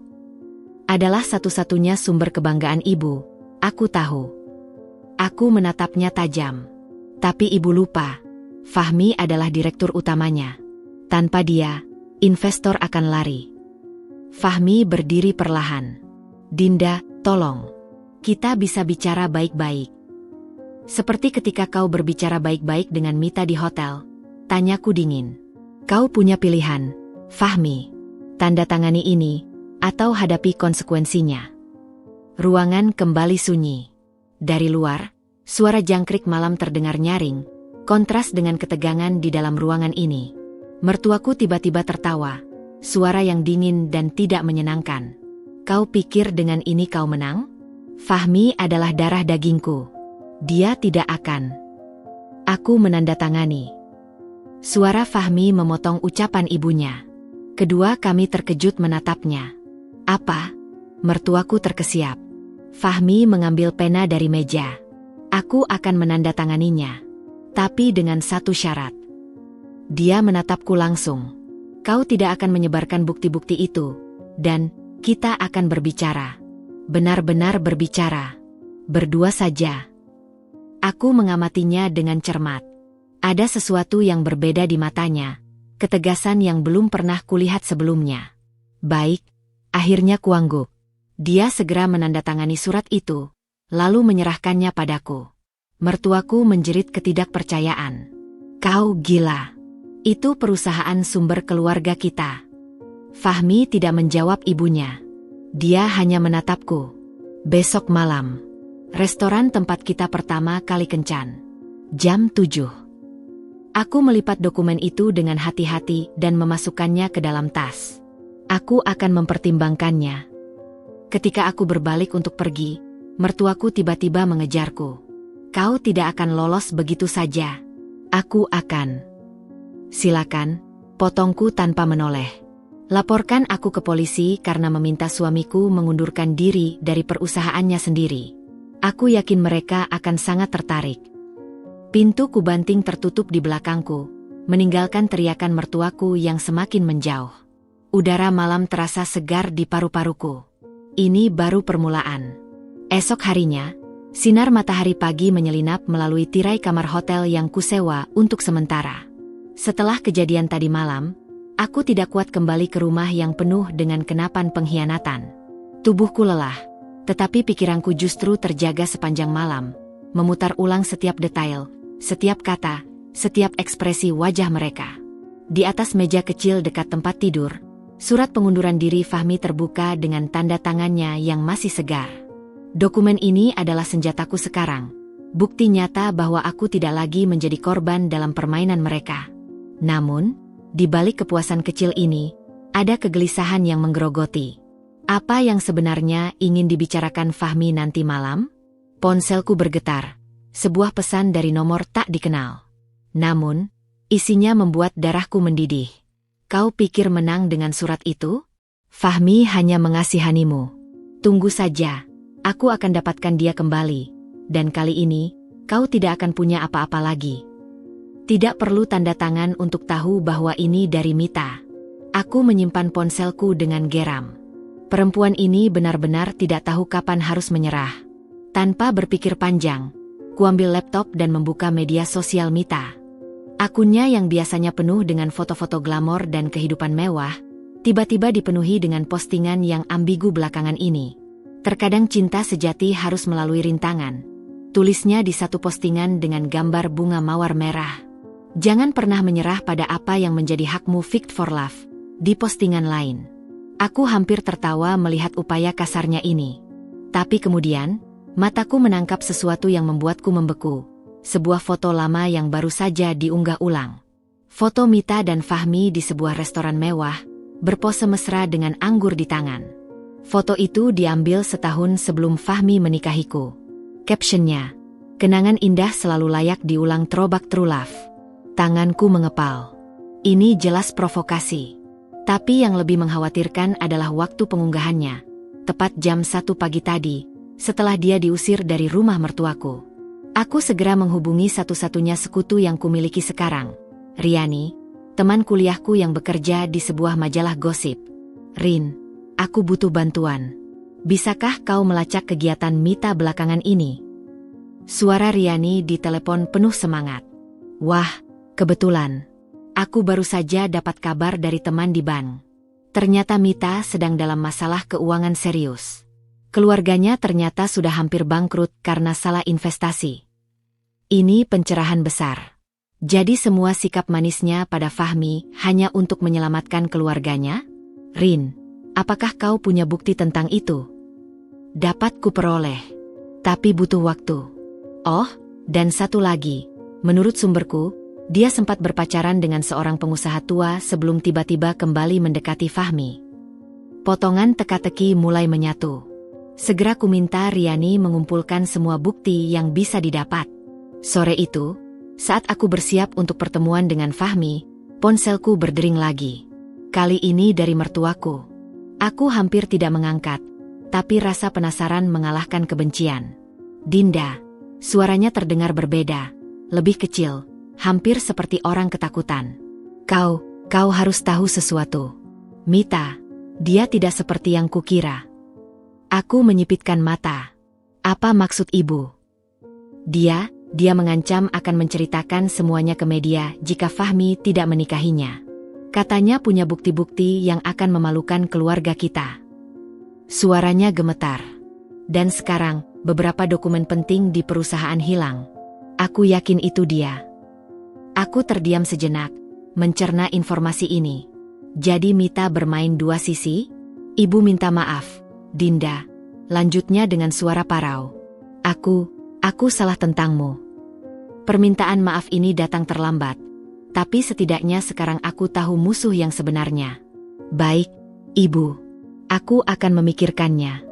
adalah satu-satunya sumber kebanggaan ibu, aku tahu. Aku menatapnya tajam. Tapi ibu lupa, Fahmi adalah direktur utamanya. Tanpa dia, investor akan lari. Fahmi berdiri perlahan. Dinda, tolong. Kita bisa bicara baik-baik. Seperti ketika kau berbicara baik-baik dengan Mita di hotel, tanyaku dingin. Kau punya pilihan, Fahmi. Tanda tangani ini, atau hadapi konsekuensinya. Ruangan kembali sunyi. Dari luar, suara jangkrik malam terdengar nyaring, kontras dengan ketegangan di dalam ruangan ini. Mertuaku tiba-tiba tertawa, suara yang dingin dan tidak menyenangkan. Kau pikir dengan ini kau menang? Fahmi adalah darah dagingku. Dia tidak akan. Aku menandatangani. Suara Fahmi memotong ucapan ibunya. Kedua kami terkejut menatapnya. Apa? Mertuaku terkesiap. Fahmi mengambil pena dari meja. Aku akan menandatanganinya. Tapi dengan satu syarat. Dia menatapku langsung. Kau tidak akan menyebarkan bukti-bukti itu. Dan kita akan berbicara. Benar-benar berbicara. Berdua saja. Aku mengamatinya dengan cermat. Ada sesuatu yang berbeda di matanya. Ketegasan yang belum pernah kulihat sebelumnya. Baik, akhirnya kuangguk. Dia segera menandatangani surat itu, lalu menyerahkannya padaku. Mertuaku menjerit ketidakpercayaan. Kau gila. Itu perusahaan sumber keluarga kita. Fahmi tidak menjawab ibunya. Dia hanya menatapku. Besok malam. Restoran tempat kita pertama kali kencan. Jam 7. Aku melipat dokumen itu dengan hati-hati dan memasukkannya ke dalam tas. Aku akan mempertimbangkannya. Ketika aku berbalik untuk pergi, mertuaku tiba-tiba mengejarku. Kau tidak akan lolos begitu saja. Aku akan. Silakan, potongku tanpa menoleh. Laporkan aku ke polisi karena meminta suamiku mengundurkan diri dari perusahaannya sendiri. Aku yakin mereka akan sangat tertarik. Pintu kubanting tertutup di belakangku, meninggalkan teriakan mertuaku yang semakin menjauh. Udara malam terasa segar di paru-paruku. Ini baru permulaan. Esok harinya, sinar matahari pagi menyelinap melalui tirai kamar hotel yang kusewa untuk sementara. Setelah kejadian tadi malam, aku tidak kuat kembali ke rumah yang penuh dengan kenapan pengkhianatan. Tubuhku lelah. Tetapi pikiranku justru terjaga sepanjang malam, memutar ulang setiap detail, setiap kata, setiap ekspresi wajah mereka. Di atas meja kecil dekat tempat tidur, surat pengunduran diri Fahmi terbuka dengan tanda tangannya yang masih segar. Dokumen ini adalah senjataku sekarang, bukti nyata bahwa aku tidak lagi menjadi korban dalam permainan mereka. Namun, di balik kepuasan kecil ini, ada kegelisahan yang menggerogoti. Apa yang sebenarnya ingin dibicarakan Fahmi nanti malam? Ponselku bergetar. Sebuah pesan dari nomor tak dikenal. Namun, isinya membuat darahku mendidih. Kau pikir menang dengan surat itu? Fahmi hanya mengasihanimu. Tunggu saja, aku akan dapatkan dia kembali. Dan kali ini, kau tidak akan punya apa-apa lagi. Tidak perlu tanda tangan untuk tahu bahwa ini dari Mita. Aku menyimpan ponselku dengan geram. Perempuan ini benar-benar tidak tahu kapan harus menyerah. Tanpa berpikir panjang, kuambil laptop dan membuka media sosial Mita. Akunnya yang biasanya penuh dengan foto-foto glamor dan kehidupan mewah, tiba-tiba dipenuhi dengan postingan yang ambigu belakangan ini. Terkadang cinta sejati harus melalui rintangan. Tulisnya di satu postingan dengan gambar bunga mawar merah. Jangan pernah menyerah pada apa yang menjadi hakmu. Fight for love. Di postingan lain. Aku hampir tertawa melihat upaya kasarnya ini. Tapi kemudian, mataku menangkap sesuatu yang membuatku membeku. Sebuah foto lama yang baru saja diunggah ulang. Foto Mita dan Fahmi di sebuah restoran mewah, berpose mesra dengan anggur di tangan. Foto itu diambil setahun sebelum Fahmi menikahiku. Captionnya, kenangan indah selalu layak diulang throwback true love. Tanganku mengepal. Ini jelas provokasi. Tapi yang lebih mengkhawatirkan adalah waktu pengunggahannya. Tepat jam 1 pagi tadi, setelah dia diusir dari rumah mertuaku. Aku segera menghubungi satu-satunya sekutu yang kumiliki sekarang, Riani, teman kuliahku yang bekerja di sebuah majalah gosip. Rin, aku butuh bantuan. Bisakah kau melacak kegiatan Mita belakangan ini? Suara Riani di telepon penuh semangat. Wah, kebetulan. Aku baru saja dapat kabar dari teman di bank. Ternyata Mita sedang dalam masalah keuangan serius. Keluarganya ternyata sudah hampir bangkrut karena salah investasi. Ini pencerahan besar. Jadi semua sikap manisnya pada Fahmi hanya untuk menyelamatkan keluarganya? Rin, apakah kau punya bukti tentang itu? Dapat kuperoleh. Tapi butuh waktu. Oh, dan satu lagi. Menurut sumberku, dia sempat berpacaran dengan seorang pengusaha tua sebelum tiba-tiba kembali mendekati Fahmi. Potongan teka-teki mulai menyatu. Segera kuminta Riani mengumpulkan semua bukti yang bisa didapat. Sore itu, saat aku bersiap untuk pertemuan dengan Fahmi, ponselku berdering lagi. Kali ini dari mertuaku. Aku hampir tidak mengangkat, tapi rasa penasaran mengalahkan kebencian. Dinda, suaranya terdengar berbeda, lebih kecil. Hampir seperti orang ketakutan. Kau harus tahu sesuatu. Mita, dia tidak seperti yang kukira. Aku menyipitkan mata. Apa maksud ibu? Dia mengancam akan menceritakan semuanya ke media jika Fahmi tidak menikahinya. Katanya punya bukti-bukti yang akan memalukan keluarga kita. Suaranya gemetar. Dan sekarang, beberapa dokumen penting di perusahaan hilang. Aku yakin itu dia. Aku terdiam sejenak, mencerna informasi ini. Jadi Mita bermain dua sisi? Ibu minta maaf, Dinda. Lanjutnya dengan suara parau. Aku salah tentangmu. Permintaan maaf ini datang terlambat. Tapi setidaknya sekarang aku tahu musuh yang sebenarnya. Baik, Ibu. Aku akan memikirkannya.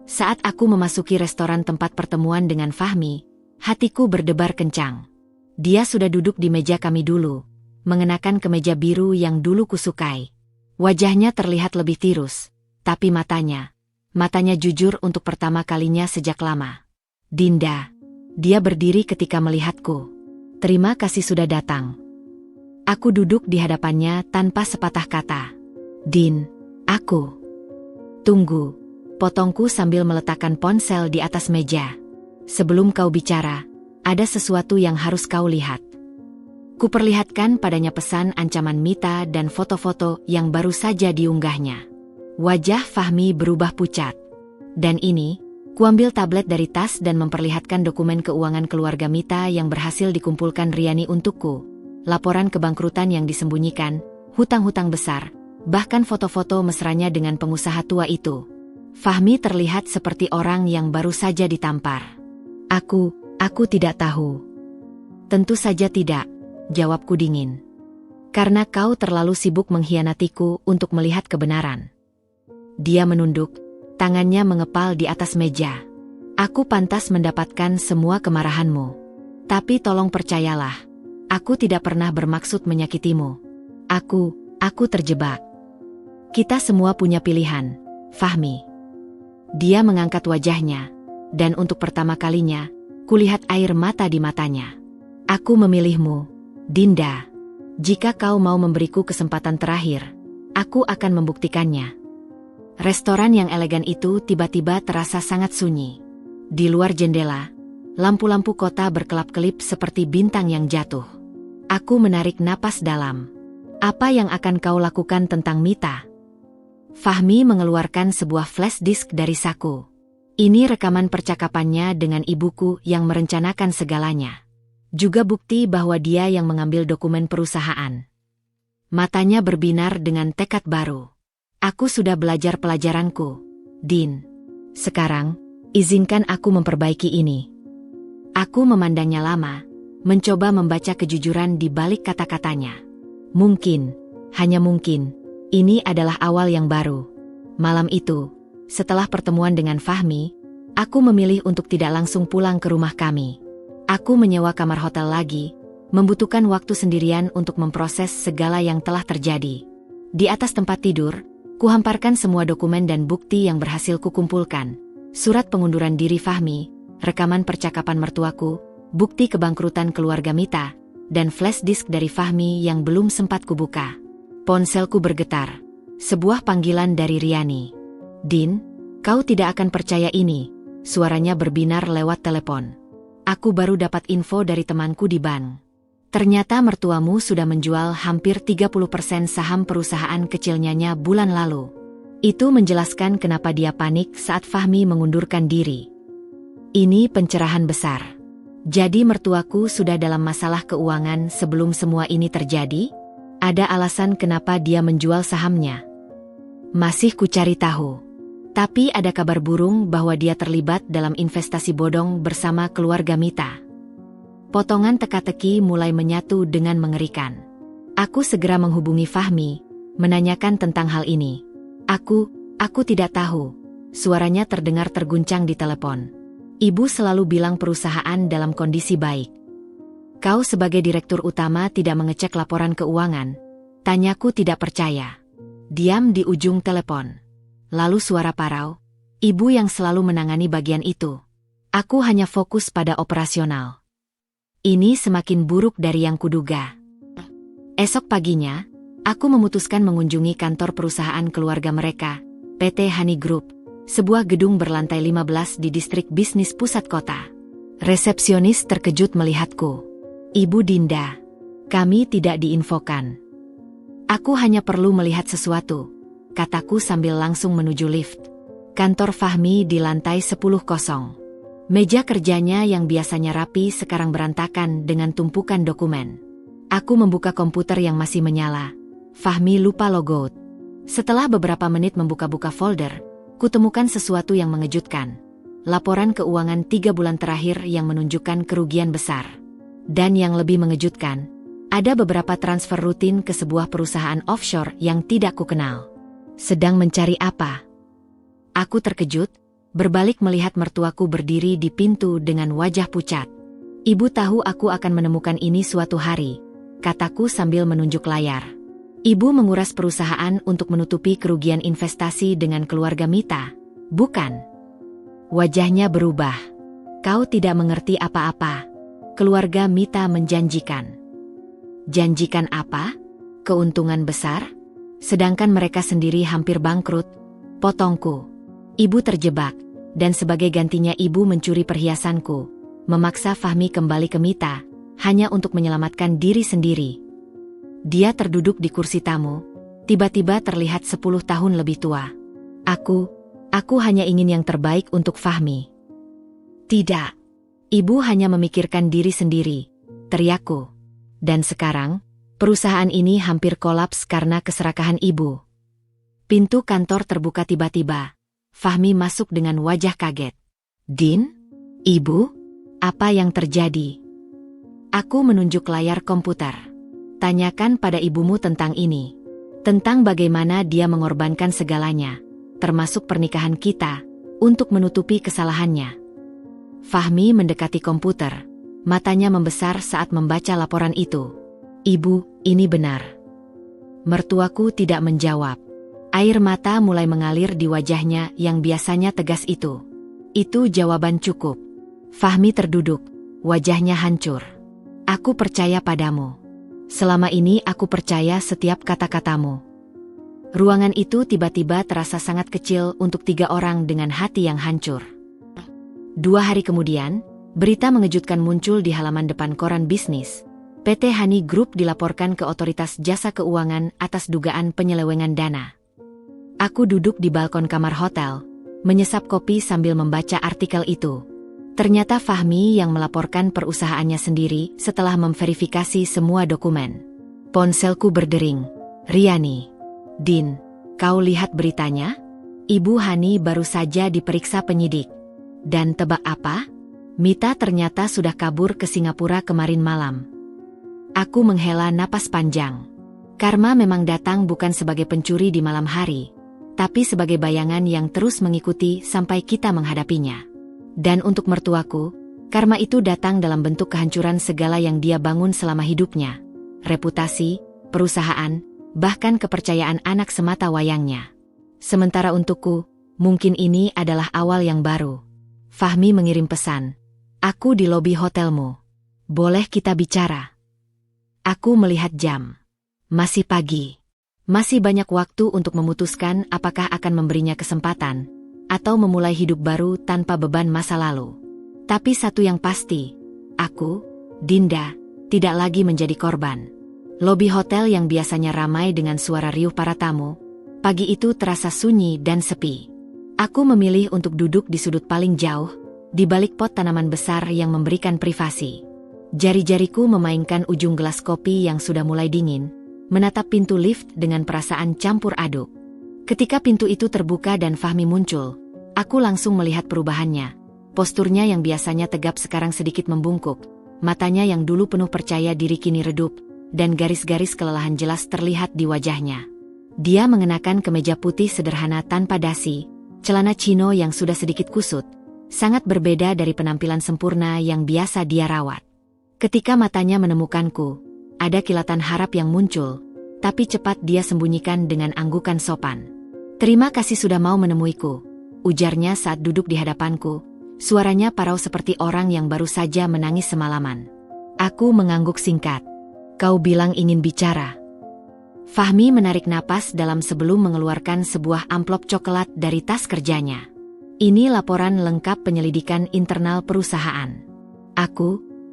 Saat aku memasuki restoran tempat pertemuan dengan Fahmi, hatiku berdebar kencang. Dia sudah duduk di meja kami dulu, mengenakan kemeja biru yang dulu kusukai. Wajahnya terlihat lebih tirus, tapi matanya jujur untuk pertama kalinya sejak lama. Dinda, dia berdiri ketika melihatku. Terima kasih sudah datang. Aku duduk di hadapannya tanpa sepatah kata. Din, aku. Tunggu, potongku sambil meletakkan ponsel di atas meja. Sebelum kau bicara, ada sesuatu yang harus kau lihat. Kuperlihatkan padanya pesan ancaman Mita dan foto-foto yang baru saja diunggahnya. Wajah Fahmi berubah pucat. Dan ini, kuambil tablet dari tas dan memperlihatkan dokumen keuangan keluarga Mita yang berhasil dikumpulkan Riani untukku. Laporan kebangkrutan yang disembunyikan, hutang-hutang besar, bahkan foto-foto mesranya dengan pengusaha tua itu. Fahmi terlihat seperti orang yang baru saja ditampar. Aku tidak tahu. Tentu saja tidak, jawabku dingin. Karena kau terlalu sibuk mengkhianatiku untuk melihat kebenaran. Dia menunduk, tangannya mengepal di atas meja. Aku pantas mendapatkan semua kemarahanmu. Tapi tolong percayalah, aku tidak pernah bermaksud menyakitimu. Aku terjebak. Kita semua punya pilihan, Fahmi. Dia mengangkat wajahnya, dan untuk pertama kalinya, kulihat air mata di matanya. Aku memilihmu, Dinda. Jika kau mau memberiku kesempatan terakhir, aku akan membuktikannya. Restoran yang elegan itu tiba-tiba terasa sangat sunyi. Di luar jendela, lampu-lampu kota berkelap-kelip seperti bintang yang jatuh. Aku menarik napas dalam. Apa yang akan kau lakukan tentang Mita? Fahmi mengeluarkan sebuah flash disk dari saku. Ini rekaman percakapannya dengan ibuku yang merencanakan segalanya. Juga bukti bahwa dia yang mengambil dokumen perusahaan. Matanya berbinar dengan tekad baru. Aku sudah belajar pelajaranku, Din. Sekarang, izinkan aku memperbaiki ini. Aku memandangnya lama, mencoba membaca kejujuran di balik kata-katanya. Mungkin, hanya mungkin, ini adalah awal yang baru. Malam itu, setelah pertemuan dengan Fahmi, aku memilih untuk tidak langsung pulang ke rumah kami. Aku menyewa kamar hotel lagi, membutuhkan waktu sendirian untuk memproses segala yang telah terjadi. Di atas tempat tidur, kuhamparkan semua dokumen dan bukti yang berhasil kukumpulkan. Surat pengunduran diri Fahmi, rekaman percakapan mertuaku, bukti kebangkrutan keluarga Mita, dan flash disk dari Fahmi yang belum sempat kubuka. Ponselku bergetar. Sebuah panggilan dari Riani. "Din, kau tidak akan percaya ini," suaranya berbinar lewat telepon. "Aku baru dapat info dari temanku di bank. Ternyata mertuamu sudah menjual hampir 30% saham perusahaan kecilnya bulan lalu." Itu menjelaskan kenapa dia panik saat Fahmi mengundurkan diri. Ini pencerahan besar. Jadi mertuaku sudah dalam masalah keuangan sebelum semua ini terjadi? Ada alasan kenapa dia menjual sahamnya? Masih kucari tahu. Tapi ada kabar burung bahwa dia terlibat dalam investasi bodong bersama keluarga Mita. Potongan teka-teki mulai menyatu dengan mengerikan. Aku segera menghubungi Fahmi, menanyakan tentang hal ini. Aku tidak tahu. Suaranya terdengar terguncang di telepon. Ibu selalu bilang perusahaan dalam kondisi baik. Kau sebagai direktur utama tidak mengecek laporan keuangan? Tanyaku tidak percaya. Diam di ujung telepon. Lalu suara parau. Ibu yang selalu menangani bagian itu. Aku hanya fokus pada operasional. Ini semakin buruk dari yang kuduga. Esok paginya, aku memutuskan mengunjungi kantor perusahaan keluarga mereka, PT Hani Group, sebuah gedung berlantai 15 di distrik bisnis pusat kota. Resepsionis terkejut melihatku. "Ibu Dinda, kami tidak diinfokan." "Aku hanya perlu melihat sesuatu," kataku sambil langsung menuju lift. Kantor Fahmi di lantai 10 kosong. Meja kerjanya yang biasanya rapi sekarang berantakan dengan tumpukan dokumen. Aku membuka komputer yang masih menyala. Fahmi lupa logout. Setelah beberapa menit membuka-buka folder, kutemukan sesuatu yang mengejutkan. Laporan keuangan 3 bulan terakhir yang menunjukkan kerugian besar. Dan yang lebih mengejutkan, ada beberapa transfer rutin ke sebuah perusahaan offshore yang tidak kukenal. Sedang mencari apa? Aku terkejut, berbalik melihat mertuaku berdiri di pintu dengan wajah pucat. "Ibu tahu aku akan menemukan ini suatu hari," kataku sambil menunjuk layar. "Ibu menguras perusahaan untuk menutupi kerugian investasi dengan keluarga Mita, bukan?" Wajahnya berubah. "Kau tidak mengerti apa-apa. Keluarga Mita menjanjikan." "Janjikan apa? Keuntungan besar? Sedangkan mereka sendiri hampir bangkrut," potongku. "Ibu terjebak, dan sebagai gantinya ibu mencuri perhiasanku, memaksa Fahmi kembali ke Mita, hanya untuk menyelamatkan diri sendiri." Dia terduduk di kursi tamu, tiba-tiba terlihat 10 tahun lebih tua. Aku hanya ingin yang terbaik untuk Fahmi." "Tidak. Ibu hanya memikirkan diri sendiri," teriakku. "Dan sekarang, perusahaan ini hampir kolaps karena keserakahan ibu." Pintu kantor terbuka tiba-tiba. Fahmi masuk dengan wajah kaget. "Din? Ibu? Apa yang terjadi?" Aku menunjuk layar komputer. "Tanyakan pada ibumu tentang ini. Tentang bagaimana dia mengorbankan segalanya, termasuk pernikahan kita, untuk menutupi kesalahannya." Fahmi mendekati komputer. Matanya membesar saat membaca laporan itu. "Ibu, ini benar." Mertuaku tidak menjawab. Air mata mulai mengalir di wajahnya yang biasanya tegas itu. Itu jawaban cukup. Fahmi terduduk, wajahnya hancur. "Aku percaya padamu. Selama ini aku percaya setiap kata-katamu." Ruangan itu tiba-tiba terasa sangat kecil untuk 3 orang dengan hati yang hancur. 2 hari kemudian, berita mengejutkan muncul di halaman depan koran bisnis. PT Hani Group dilaporkan ke otoritas jasa keuangan atas dugaan penyelewengan dana. Aku duduk di balkon kamar hotel, menyesap kopi sambil membaca artikel itu. Ternyata Fahmi yang melaporkan perusahaannya sendiri setelah memverifikasi semua dokumen. Ponselku berdering. "Riani. Din, kau lihat beritanya? Ibu Hani baru saja diperiksa penyidik. Dan tebak apa? Mita ternyata sudah kabur ke Singapura kemarin malam." Aku menghela napas panjang. Karma memang datang bukan sebagai pencuri di malam hari, tapi sebagai bayangan yang terus mengikuti sampai kita menghadapinya. Dan untuk mertuaku, karma itu datang dalam bentuk kehancuran segala yang dia bangun selama hidupnya. Reputasi, perusahaan, bahkan kepercayaan anak semata wayangnya. Sementara untukku, mungkin ini adalah awal yang baru. Fahmi mengirim pesan. Aku di lobi hotelmu. Boleh kita bicara? Aku melihat jam. Masih pagi. Masih banyak waktu untuk memutuskan apakah akan memberinya kesempatan, atau memulai hidup baru tanpa beban masa lalu. Tapi satu yang pasti, aku, Dinda, tidak lagi menjadi korban. Lobi hotel yang biasanya ramai dengan suara riuh para tamu, pagi itu terasa sunyi dan sepi. Aku memilih untuk duduk di sudut paling jauh, di balik pot tanaman besar yang memberikan privasi. Jari-jariku memainkan ujung gelas kopi yang sudah mulai dingin, menatap pintu lift dengan perasaan campur aduk. Ketika pintu itu terbuka dan Fahmi muncul, aku langsung melihat perubahannya. Posturnya yang biasanya tegap sekarang sedikit membungkuk, matanya yang dulu penuh percaya diri kini redup, dan garis-garis kelelahan jelas terlihat di wajahnya. Dia mengenakan kemeja putih sederhana tanpa dasi, celana chino yang sudah sedikit kusut, sangat berbeda dari penampilan sempurna yang biasa dia rawat. Ketika matanya menemukanku, ada kilatan harap yang muncul, tapi cepat dia sembunyikan dengan anggukan sopan. Terima kasih sudah mau menemuiku, ujarnya saat duduk di hadapanku, suaranya parau seperti orang yang baru saja menangis semalaman. Aku mengangguk singkat. Kau bilang ingin bicara. Fahmi menarik napas dalam sebelum mengeluarkan sebuah amplop coklat dari tas kerjanya. Ini laporan lengkap penyelidikan internal perusahaan.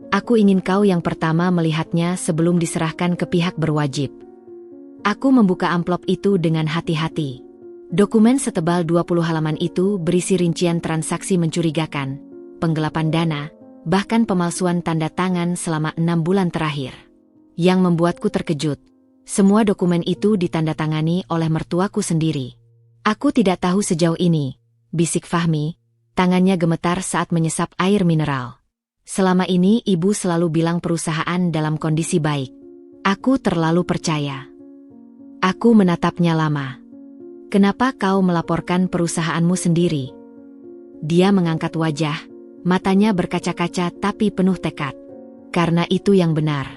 Aku ingin kau yang pertama melihatnya sebelum diserahkan ke pihak berwajib. Aku membuka amplop itu dengan hati-hati. Dokumen setebal 20 halaman itu berisi rincian transaksi mencurigakan, penggelapan dana, bahkan pemalsuan tanda tangan selama 6 bulan terakhir. Yang membuatku terkejut, semua dokumen itu ditandatangani oleh mertuaku sendiri. Aku tidak tahu sejauh ini, bisik Fahmi, tangannya gemetar saat menyesap air mineral. Selama ini ibu selalu bilang perusahaan dalam kondisi baik. Aku terlalu percaya. Aku menatapnya lama. Kenapa kau melaporkan perusahaanmu sendiri? Dia mengangkat wajah, matanya berkaca-kaca tapi penuh tekad. Karena itu yang benar.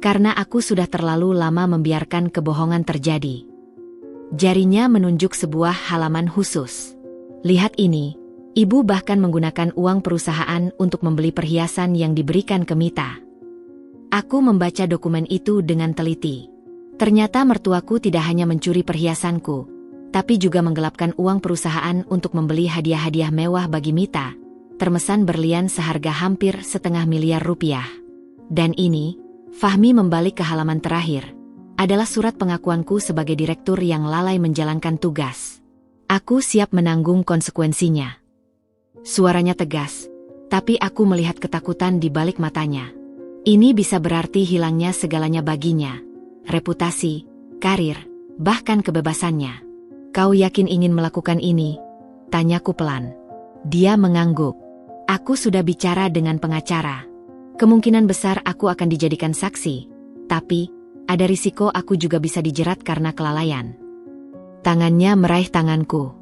Karena aku sudah terlalu lama membiarkan kebohongan terjadi. Jarinya menunjuk sebuah halaman khusus. Lihat ini. Ibu bahkan menggunakan uang perusahaan untuk membeli perhiasan yang diberikan ke Mita. Aku membaca dokumen itu dengan teliti. Ternyata mertuaku tidak hanya mencuri perhiasanku, tapi juga menggelapkan uang perusahaan untuk membeli hadiah-hadiah mewah bagi Mita, termesan berlian seharga hampir $500 miliar. Dan ini, Fahmi membalik ke halaman terakhir, adalah surat pengakuanku sebagai direktur yang lalai menjalankan tugas. Aku siap menanggung konsekuensinya. Suaranya tegas, tapi aku melihat ketakutan di balik matanya. Ini bisa berarti hilangnya segalanya baginya. Reputasi, karir, bahkan kebebasannya. Kau yakin ingin melakukan ini? Tanyaku pelan. Dia mengangguk. Aku sudah bicara dengan pengacara. Kemungkinan besar aku akan dijadikan saksi, tapi ada risiko aku juga bisa dijerat karena kelalaian. Tangannya meraih tanganku.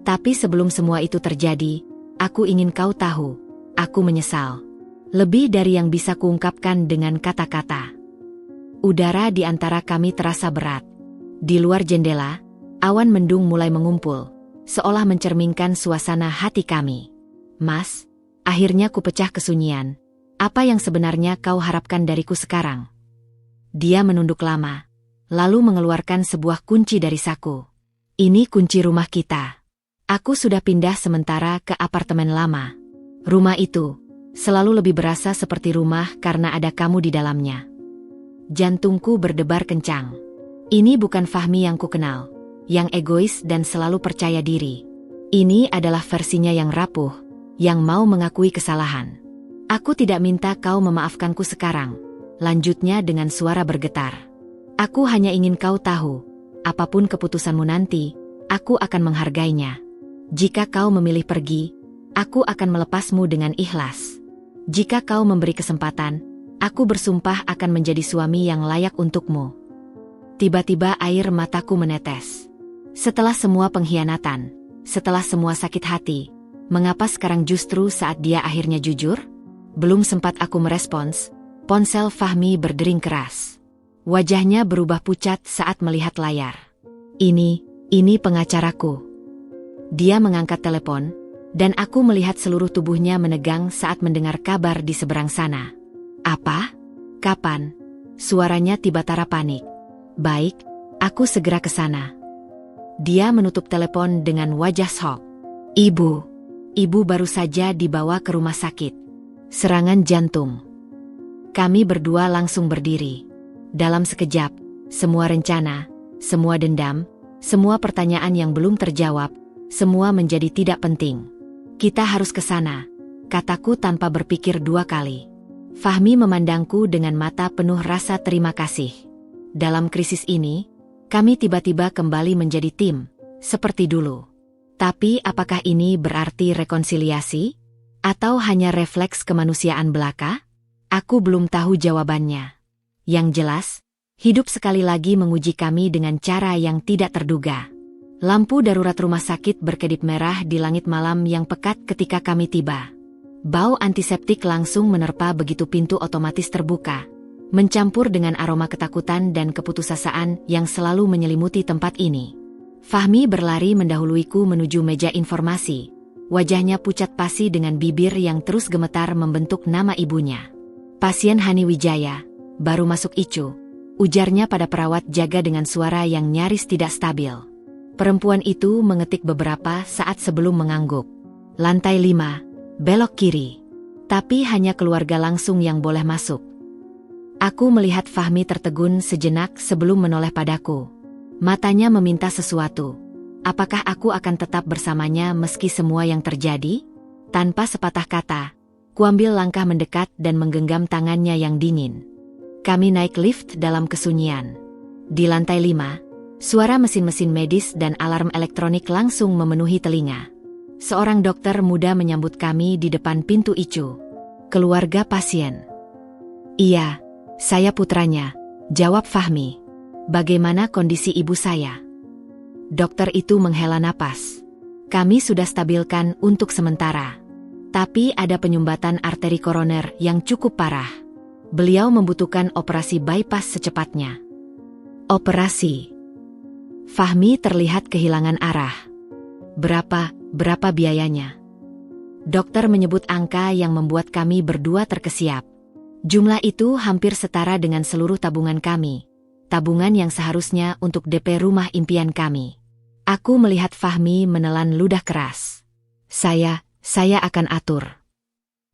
Tapi sebelum semua itu terjadi, aku ingin kau tahu, aku menyesal. Lebih dari yang bisa kuungkapkan dengan kata-kata. Udara di antara kami terasa berat. Di luar jendela, awan mendung mulai mengumpul, seolah mencerminkan suasana hati kami. Mas, akhirnya kupecah kesunyian. Apa yang sebenarnya kau harapkan dariku sekarang? Dia menunduk lama, lalu mengeluarkan sebuah kunci dari saku. Ini kunci rumah kita. Aku sudah pindah sementara ke apartemen lama. Rumah itu selalu lebih berasa seperti rumah karena ada kamu di dalamnya. Jantungku berdebar kencang. Ini bukan Fahmi yang kukenal, yang egois dan selalu percaya diri. Ini adalah versinya yang rapuh, yang mau mengakui kesalahan. Aku tidak minta kau memaafkanku sekarang, lanjutnya dengan suara bergetar. Aku hanya ingin kau tahu, apapun keputusanmu nanti, aku akan menghargainya. Jika kau memilih pergi, aku akan melepasmu dengan ikhlas. Jika kau memberi kesempatan, aku bersumpah akan menjadi suami yang layak untukmu. Tiba-tiba air mataku menetes. Setelah semua pengkhianatan, setelah semua sakit hati, mengapa sekarang justru saat dia akhirnya jujur? Belum sempat aku merespons, ponsel Fahmi berdering keras. Wajahnya berubah pucat saat melihat layar. Ini pengacaraku. Dia mengangkat telepon, dan aku melihat seluruh tubuhnya menegang saat mendengar kabar di seberang sana. Apa? Kapan? Suaranya tiba-tiba panik. Baik, aku segera ke sana. Dia menutup telepon dengan wajah shock. Ibu baru saja dibawa ke rumah sakit. Serangan jantung. Kami berdua langsung berdiri. Dalam sekejap, semua rencana, semua dendam, semua pertanyaan yang belum terjawab, semua menjadi tidak penting. Kita harus ke sana, kataku tanpa berpikir dua kali. Fahmi memandangku dengan mata penuh rasa terima kasih. Dalam krisis ini, kami tiba-tiba kembali menjadi tim, seperti dulu. Tapi apakah ini berarti rekonsiliasi? Atau hanya refleks kemanusiaan belaka? Aku belum tahu jawabannya. Yang jelas, hidup sekali lagi menguji kami dengan cara yang tidak terduga. Lampu darurat rumah sakit berkedip merah di langit malam yang pekat ketika kami tiba. Bau antiseptik langsung menerpa begitu pintu otomatis terbuka, mencampur dengan aroma ketakutan dan keputusasaan yang selalu menyelimuti tempat ini. Fahmi berlari mendahuluiku menuju meja informasi. Wajahnya pucat pasi dengan bibir yang terus gemetar membentuk nama ibunya. Pasien Hani Wijaya, baru masuk ICU, ujarnya pada perawat jaga dengan suara yang nyaris tidak stabil. Perempuan itu mengetik beberapa saat sebelum mengangguk. Lantai 5, belok kiri. Tapi hanya keluarga langsung yang boleh masuk. Aku melihat Fahmi tertegun sejenak sebelum menoleh padaku. Matanya meminta sesuatu. Apakah aku akan tetap bersamanya meski semua yang terjadi? Tanpa sepatah kata, kuambil langkah mendekat dan menggenggam tangannya yang dingin. Kami naik lift dalam kesunyian. Di lantai 5, suara mesin-mesin medis dan alarm elektronik langsung memenuhi telinga. Seorang dokter muda menyambut kami di depan pintu ICU. Keluarga pasien. Iya, saya putranya, jawab Fahmi. Bagaimana kondisi ibu saya? Dokter itu menghela napas. Kami sudah stabilkan untuk sementara. Tapi ada penyumbatan arteri koroner yang cukup parah. Beliau membutuhkan operasi bypass secepatnya. Operasi. Fahmi terlihat kehilangan arah. Berapa biayanya? Dokter menyebut angka yang membuat kami berdua terkesiap. Jumlah itu hampir setara dengan seluruh tabungan kami. Tabungan yang seharusnya untuk DP rumah impian kami. Aku melihat Fahmi menelan ludah keras. Saya akan atur.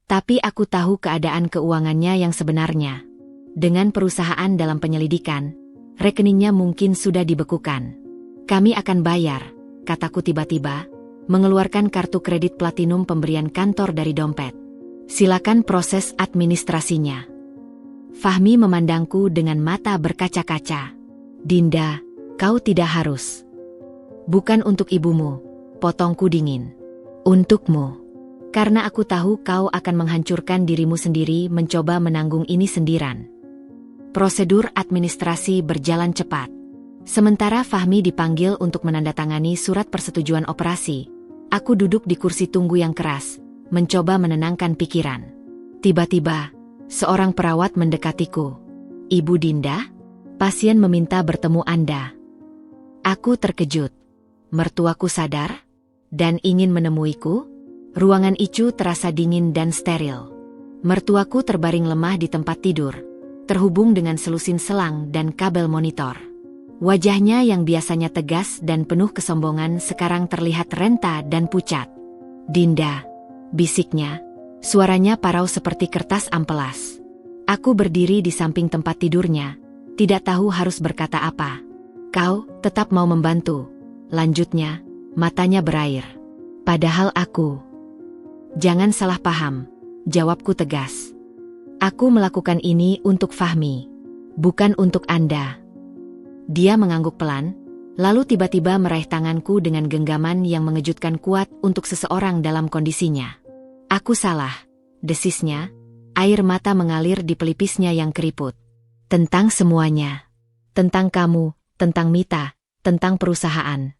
Tapi aku tahu keadaan keuangannya yang sebenarnya. Dengan perusahaan dalam penyelidikan, rekeningnya mungkin sudah dibekukan. Kami akan bayar, kataku tiba-tiba, mengeluarkan kartu kredit platinum pemberian kantor dari dompet. Silakan proses administrasinya. Fahmi memandangku dengan mata berkaca-kaca. Dinda, kau tidak harus. Bukan untuk ibumu, potongku dingin. Untukmu. Karena aku tahu kau akan menghancurkan dirimu sendiri mencoba menanggung ini sendirian. Prosedur administrasi berjalan cepat. Sementara Fahmi dipanggil untuk menandatangani surat persetujuan operasi, aku duduk di kursi tunggu yang keras, mencoba menenangkan pikiran. Tiba-tiba, seorang perawat mendekatiku. Ibu Dinda, pasien meminta bertemu Anda. Aku terkejut. Mertuaku sadar dan ingin menemuiku. Ruangan ICU terasa dingin dan steril. Mertuaku terbaring lemah di tempat tidur, terhubung dengan selusin selang dan kabel monitor. Wajahnya yang biasanya tegas dan penuh kesombongan sekarang terlihat renta dan pucat. Dinda, bisiknya, suaranya parau seperti kertas ampelas. Aku berdiri di samping tempat tidurnya, tidak tahu harus berkata apa. Kau tetap mau membantu, lanjutnya, matanya berair. Padahal aku... Jangan salah paham, jawabku tegas. Aku melakukan ini untuk Fahmi, bukan untuk Anda. Dia mengangguk pelan, lalu tiba-tiba meraih tanganku dengan genggaman yang mengejutkan kuat untuk seseorang dalam kondisinya. Aku salah, desisnya, air mata mengalir di pelipisnya yang keriput. Tentang semuanya. Tentang kamu, tentang Mita, tentang perusahaan.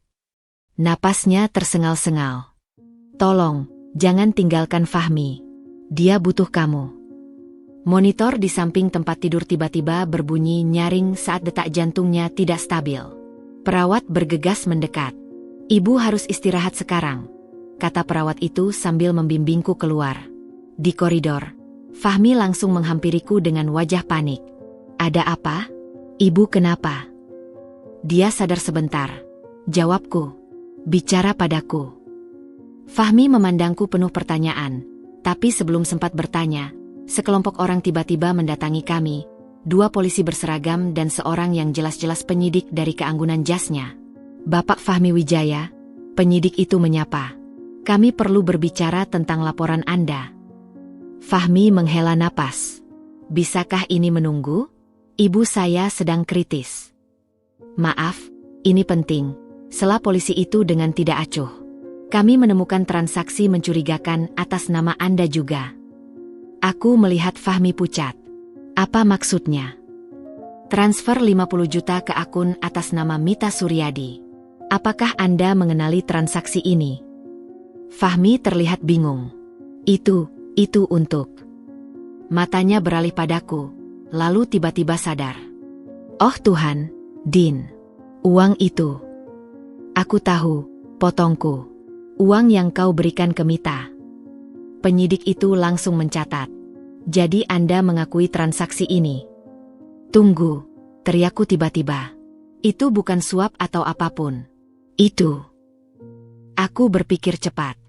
Napasnya tersengal-sengal. Tolong, jangan tinggalkan Fahmi. Dia butuh kamu. Monitor di samping tempat tidur tiba-tiba berbunyi nyaring saat detak jantungnya tidak stabil. Perawat bergegas mendekat. Ibu harus istirahat sekarang, kata perawat itu sambil membimbingku keluar. Di koridor, Fahmi langsung menghampiriku dengan wajah panik. Ada apa? Ibu kenapa? Dia sadar sebentar. Jawabku. Bicara padaku. Fahmi memandangku penuh pertanyaan, tapi sebelum sempat bertanya, sekelompok orang tiba-tiba mendatangi kami, 2 polisi berseragam dan seorang yang jelas-jelas penyidik dari keanggunan jasnya. Bapak Fahmi Wijaya, penyidik itu menyapa. Kami perlu berbicara tentang laporan Anda. Fahmi menghela napas. Bisakah ini menunggu? Ibu saya sedang kritis. Maaf, ini penting, sela polisi itu dengan tidak acuh. Kami menemukan transaksi mencurigakan atas nama Anda juga. Aku melihat Fahmi pucat. Apa maksudnya? Transfer 50 juta ke akun atas nama Mita Suryadi. Apakah Anda mengenali transaksi ini? Fahmi terlihat bingung. Itu untuk. Matanya beralih padaku, lalu tiba-tiba sadar. Oh Tuhan, Din. Uang itu. Aku tahu, potongku. Uang yang kau berikan ke Mita. Penyidik itu langsung mencatat. Jadi Anda mengakui transaksi ini. Tunggu, teriakku tiba-tiba. Itu bukan suap atau apapun. Itu. Aku berpikir cepat.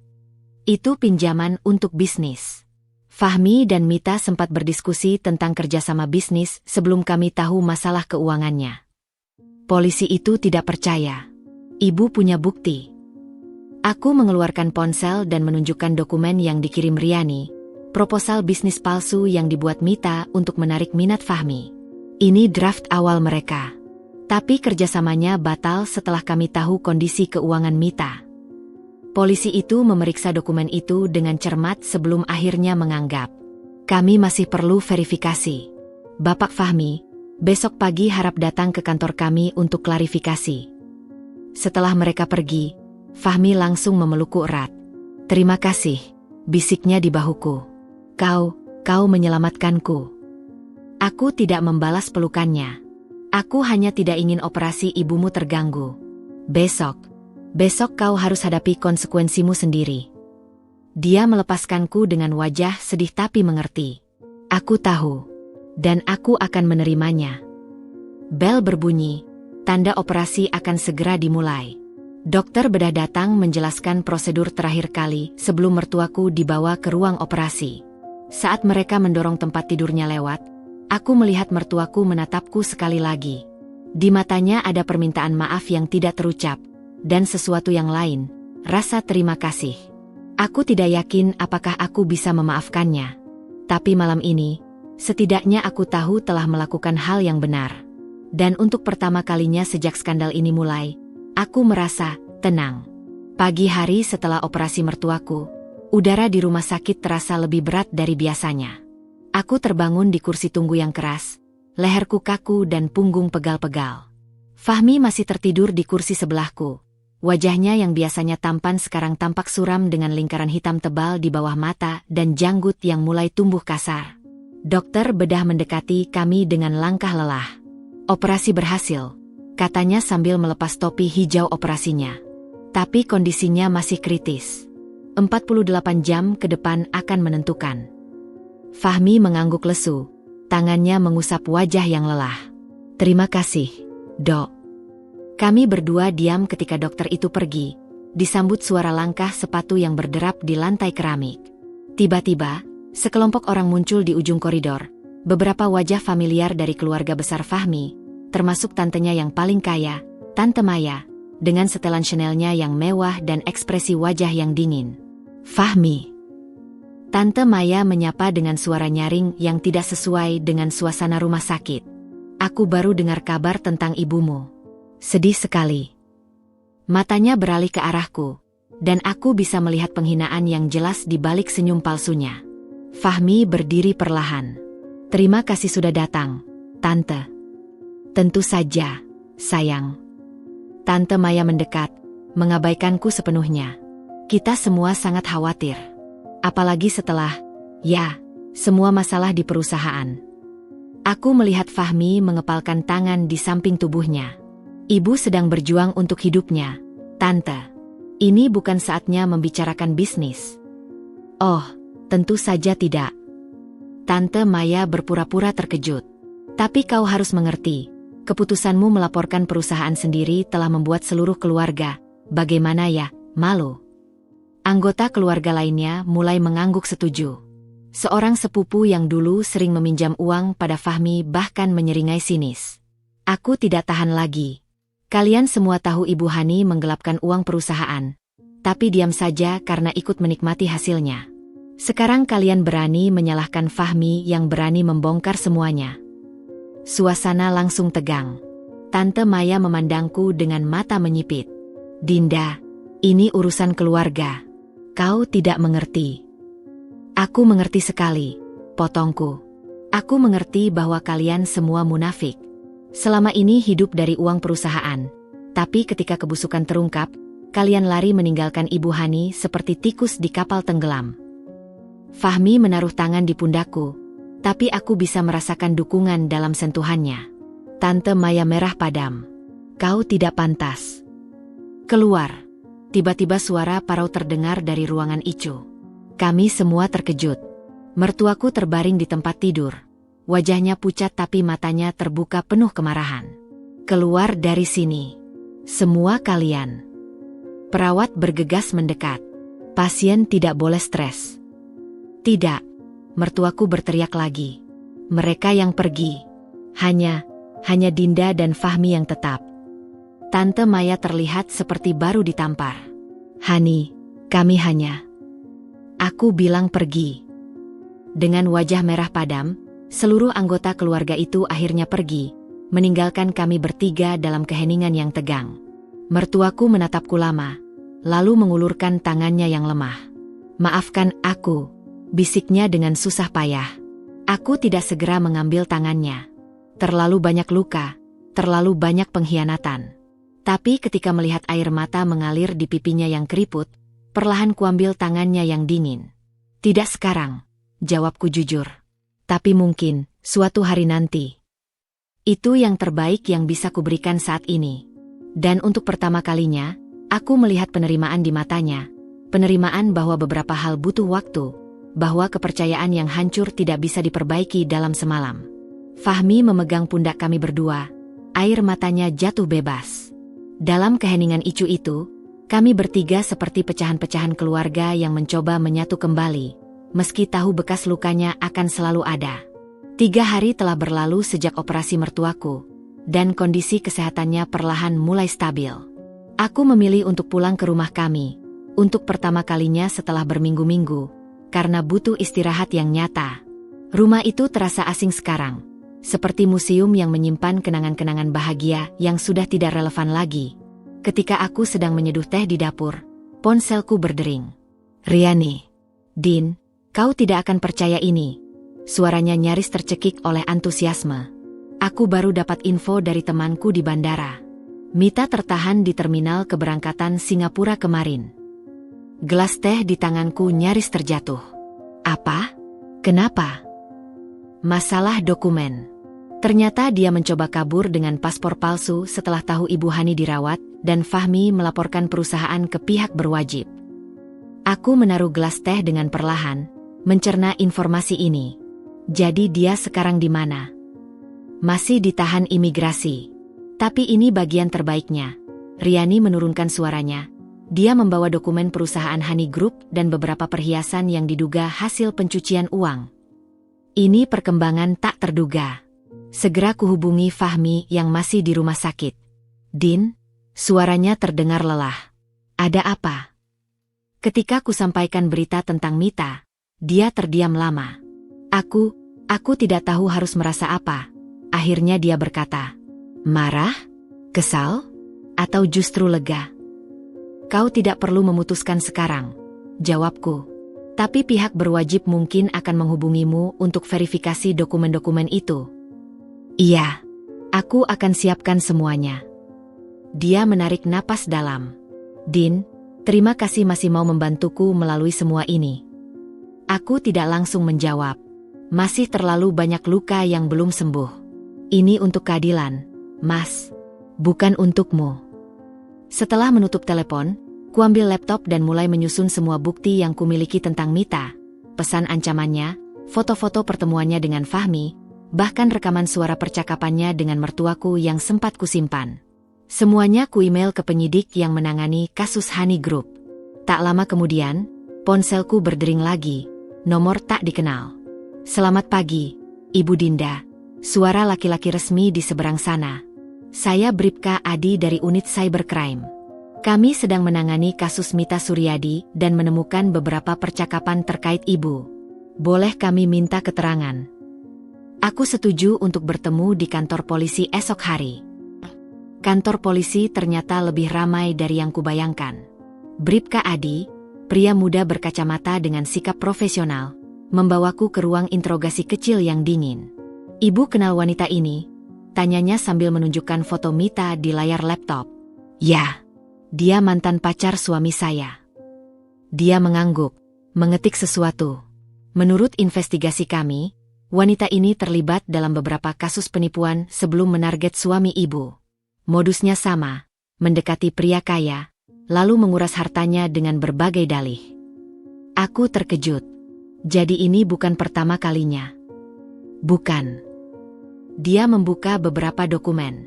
Itu pinjaman untuk bisnis. Fahmi dan Mita sempat berdiskusi tentang kerjasama bisnis sebelum kami tahu masalah keuangannya. Polisi itu tidak percaya. Ibu punya bukti. Aku mengeluarkan ponsel dan menunjukkan dokumen yang dikirim Riani, proposal bisnis palsu yang dibuat Mita untuk menarik minat Fahmi. Ini draft awal mereka. Tapi kerjasamanya batal setelah kami tahu kondisi keuangan Mita. Polisi itu memeriksa dokumen itu dengan cermat sebelum akhirnya menganggap kami masih perlu verifikasi. Bapak Fahmi, besok pagi harap datang ke kantor kami untuk klarifikasi. Setelah mereka pergi, Fahmi langsung memelukku erat. Terima kasih, bisiknya di bahuku. Kau menyelamatkanku. Aku tidak membalas pelukannya. Aku hanya tidak ingin operasi ibumu terganggu. Besok kau harus hadapi konsekuensimu sendiri. Dia melepaskanku dengan wajah sedih tapi mengerti. Aku tahu. Dan aku akan menerimanya. Bel berbunyi, tanda operasi akan segera dimulai. Dokter bedah datang menjelaskan prosedur terakhir kali sebelum mertuaku dibawa ke ruang operasi. Saat mereka mendorong tempat tidurnya lewat, aku melihat mertuaku menatapku sekali lagi. Di matanya ada permintaan maaf yang tidak terucap, dan sesuatu yang lain, rasa terima kasih. Aku tidak yakin apakah aku bisa memaafkannya. Tapi malam ini, setidaknya aku tahu telah melakukan hal yang benar. Dan untuk pertama kalinya sejak skandal ini mulai, aku merasa tenang. Pagi hari setelah operasi mertuaku, udara di rumah sakit terasa lebih berat dari biasanya. Aku terbangun di kursi tunggu yang keras, leherku kaku dan punggung pegal-pegal. Fahmi masih tertidur di kursi sebelahku. Wajahnya yang biasanya tampan sekarang tampak suram dengan lingkaran hitam tebal di bawah mata dan janggut yang mulai tumbuh kasar. Dokter bedah mendekati kami dengan langkah lelah. Operasi berhasil, katanya sambil melepas topi hijau operasinya. Tapi kondisinya masih kritis. 48 jam ke depan akan menentukan. Fahmi mengangguk lesu, tangannya mengusap wajah yang lelah. Terima kasih, Dok. Kami berdua diam ketika dokter itu pergi, disambut suara langkah sepatu yang berderap di lantai keramik. Tiba-tiba, sekelompok orang muncul di ujung koridor, beberapa wajah familiar dari keluarga besar Fahmi, termasuk tantenya yang paling kaya, Tante Maya, dengan setelan Chanel-nya yang mewah dan ekspresi wajah yang dingin. Fahmi. Tante Maya menyapa dengan suara nyaring yang tidak sesuai dengan suasana rumah sakit. Aku baru dengar kabar tentang ibumu. Sedih sekali. Matanya beralih ke arahku, dan aku bisa melihat penghinaan yang jelas di balik senyum palsunya. Fahmi berdiri perlahan. Terima kasih sudah datang, Tante. Tentu saja, sayang. Tante Maya mendekat, mengabaikanku sepenuhnya. Kita semua sangat khawatir. Apalagi setelah, semua masalah di perusahaan. Aku melihat Fahmi mengepalkan tangan di samping tubuhnya. Ibu sedang berjuang untuk hidupnya. Tante, ini bukan saatnya membicarakan bisnis. Oh, tentu saja tidak. Tante Maya berpura-pura terkejut. Tapi kau harus mengerti, keputusanmu melaporkan perusahaan sendiri telah membuat seluruh keluarga, bagaimana ya, malu. Anggota keluarga lainnya mulai mengangguk setuju. Seorang sepupu yang dulu sering meminjam uang pada Fahmi bahkan menyeringai sinis. Aku tidak tahan lagi. Kalian semua tahu Ibu Hani menggelapkan uang perusahaan. Tapi diam saja karena ikut menikmati hasilnya. Sekarang kalian berani menyalahkan Fahmi yang berani membongkar semuanya. Suasana langsung tegang. Tante Maya memandangku dengan mata menyipit. Dinda, ini urusan keluarga. Kau tidak mengerti. Aku mengerti sekali, potongku. Aku mengerti bahwa kalian semua munafik. Selama ini hidup dari uang perusahaan. Tapi ketika kebusukan terungkap, kalian lari meninggalkan Ibu Hani seperti tikus di kapal tenggelam. Fahmi menaruh tangan di pundakku, tapi aku bisa merasakan dukungan dalam sentuhannya. Tante Maya merah padam. Kau tidak pantas. Keluar. Tiba-tiba suara parau terdengar dari ruangan Icu. Kami semua terkejut. Mertuaku terbaring di tempat tidur. Wajahnya pucat tapi matanya terbuka penuh kemarahan. Keluar dari sini. Semua kalian. Perawat bergegas mendekat. Pasien tidak boleh stres. Tidak. Mertuaku berteriak lagi. Mereka yang pergi. Hanya Dinda dan Fahmi yang tetap. Tante Maya terlihat seperti baru ditampar. Hani, kami hanya... Aku bilang pergi. Dengan wajah merah padam, seluruh anggota keluarga itu akhirnya pergi, meninggalkan kami bertiga dalam keheningan yang tegang. Mertuaku menatapku lama, lalu mengulurkan tangannya yang lemah. Maafkan aku, bisiknya dengan susah payah. Aku tidak segera mengambil tangannya. Terlalu banyak luka, terlalu banyak pengkhianatan. Tapi ketika melihat air mata mengalir di pipinya yang keriput, perlahan kuambil tangannya yang dingin. Tidak sekarang, jawabku jujur. Tapi mungkin, suatu hari nanti. Itu yang terbaik yang bisa kuberikan saat ini. Dan untuk pertama kalinya, aku melihat penerimaan di matanya. Penerimaan bahwa beberapa hal butuh waktu. Bahwa kepercayaan yang hancur tidak bisa diperbaiki dalam semalam. Fahmi memegang pundak kami berdua. Air matanya jatuh bebas. Dalam keheningan Icu itu, kami bertiga seperti pecahan-pecahan keluarga yang mencoba menyatu kembali, meski tahu bekas lukanya akan selalu ada. 3 hari telah berlalu sejak operasi mertuaku, dan kondisi kesehatannya perlahan mulai stabil. Aku memilih untuk pulang ke rumah kami, untuk pertama kalinya setelah berminggu-minggu, karena butuh istirahat yang nyata. Rumah itu terasa asing sekarang, seperti museum yang menyimpan kenangan-kenangan bahagia yang sudah tidak relevan lagi. Ketika aku sedang menyeduh teh di dapur, ponselku berdering. Riani. Din, kau tidak akan percaya ini. Suaranya nyaris tercekik oleh antusiasme. Aku baru dapat info dari temanku di bandara. Mita tertahan di terminal keberangkatan Singapura kemarin. Gelas teh di tanganku nyaris terjatuh. Apa? Kenapa? Masalah dokumen. Ternyata dia mencoba kabur dengan paspor palsu setelah tahu Ibu Hani dirawat, dan Fahmi melaporkan perusahaan ke pihak berwajib. Aku menaruh gelas teh dengan perlahan, mencerna informasi ini. Jadi dia sekarang di mana? Masih ditahan imigrasi. Tapi ini bagian terbaiknya. Riani menurunkan suaranya. Dia membawa dokumen perusahaan Hani Group dan beberapa perhiasan yang diduga hasil pencucian uang. Ini perkembangan tak terduga. Segera kuhubungi Fahmi yang masih di rumah sakit. Din, suaranya terdengar lelah. Ada apa? Ketika kusampaikan berita tentang Mita, dia terdiam lama. Aku tidak tahu harus merasa apa. Akhirnya dia berkata, marah? Kesal? Atau justru lega? Kau tidak perlu memutuskan sekarang, jawabku. Tapi pihak berwajib mungkin akan menghubungimu untuk verifikasi dokumen-dokumen itu. Iya, aku akan siapkan semuanya. Dia menarik napas dalam. Din, terima kasih masih mau membantuku melalui semua ini. Aku tidak langsung menjawab. Masih terlalu banyak luka yang belum sembuh. Ini untuk keadilan, Mas. Bukan untukmu. Setelah menutup telepon, kuambil laptop dan mulai menyusun semua bukti yang kumiliki tentang Mita. Pesan ancamannya, foto-foto pertemuannya dengan Fahmi, bahkan rekaman suara percakapannya dengan mertuaku yang sempat kusimpan. Semuanya ku-email ke penyidik yang menangani kasus Honey Group. Tak lama kemudian, ponselku berdering lagi, nomor tak dikenal. Selamat pagi, Ibu Dinda. Suara laki-laki resmi di seberang sana. Saya Bribka Adi dari unit cybercrime. Kami sedang menangani kasus Mita Suryadi dan menemukan beberapa percakapan terkait Ibu. Boleh kami minta keterangan? Aku setuju untuk bertemu di kantor polisi esok hari. Kantor polisi ternyata lebih ramai dari yang kubayangkan. Bribka Adi, pria muda berkacamata dengan sikap profesional, membawaku ke ruang interogasi kecil yang dingin. Ibu kenal wanita ini? Tanyanya sambil menunjukkan foto Mita di layar laptop. Ya, dia mantan pacar suami saya. Dia mengangguk, mengetik sesuatu. Menurut investigasi kami, wanita ini terlibat dalam beberapa kasus penipuan sebelum menarget suami ibu. Modusnya sama, mendekati pria kaya, lalu menguras hartanya dengan berbagai dalih. Aku terkejut. Jadi ini bukan pertama kalinya. Bukan. Dia membuka beberapa dokumen.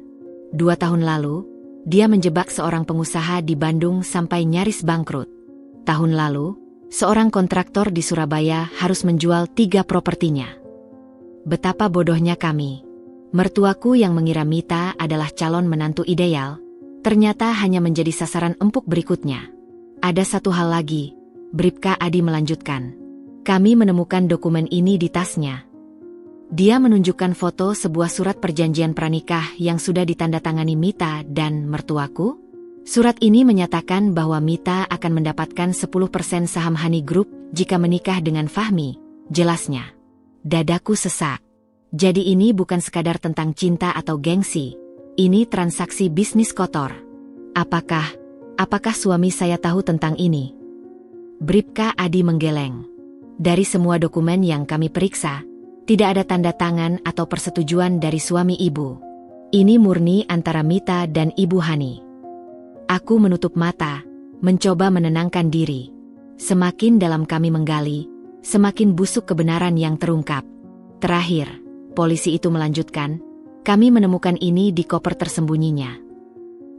2 tahun lalu, dia menjebak seorang pengusaha di Bandung sampai nyaris bangkrut. Tahun lalu, seorang kontraktor di Surabaya harus menjual 3 propertinya. Betapa bodohnya kami. Mertuaku yang mengira Mita adalah calon menantu ideal, ternyata hanya menjadi sasaran empuk berikutnya. Ada satu hal lagi, Bribka Adi melanjutkan. Kami menemukan dokumen ini di tasnya. Dia menunjukkan foto sebuah surat perjanjian pranikah yang sudah ditandatangani Mita dan mertuaku. Surat ini menyatakan bahwa Mita akan mendapatkan 10% saham Honey Group jika menikah dengan Fahmi, jelasnya. Dadaku sesak. Jadi ini bukan sekadar tentang cinta atau gengsi. Ini transaksi bisnis kotor. Apakah suami saya tahu tentang ini? Bribka Adi menggeleng. Dari semua dokumen yang kami periksa, tidak ada tanda tangan atau persetujuan dari suami ibu. Ini murni antara Mita dan Ibu Hani. Aku menutup mata, mencoba menenangkan diri. Semakin dalam kami menggali, semakin busuk kebenaran yang terungkap. Terakhir, polisi itu melanjutkan, kami menemukan ini di koper tersembunyinya.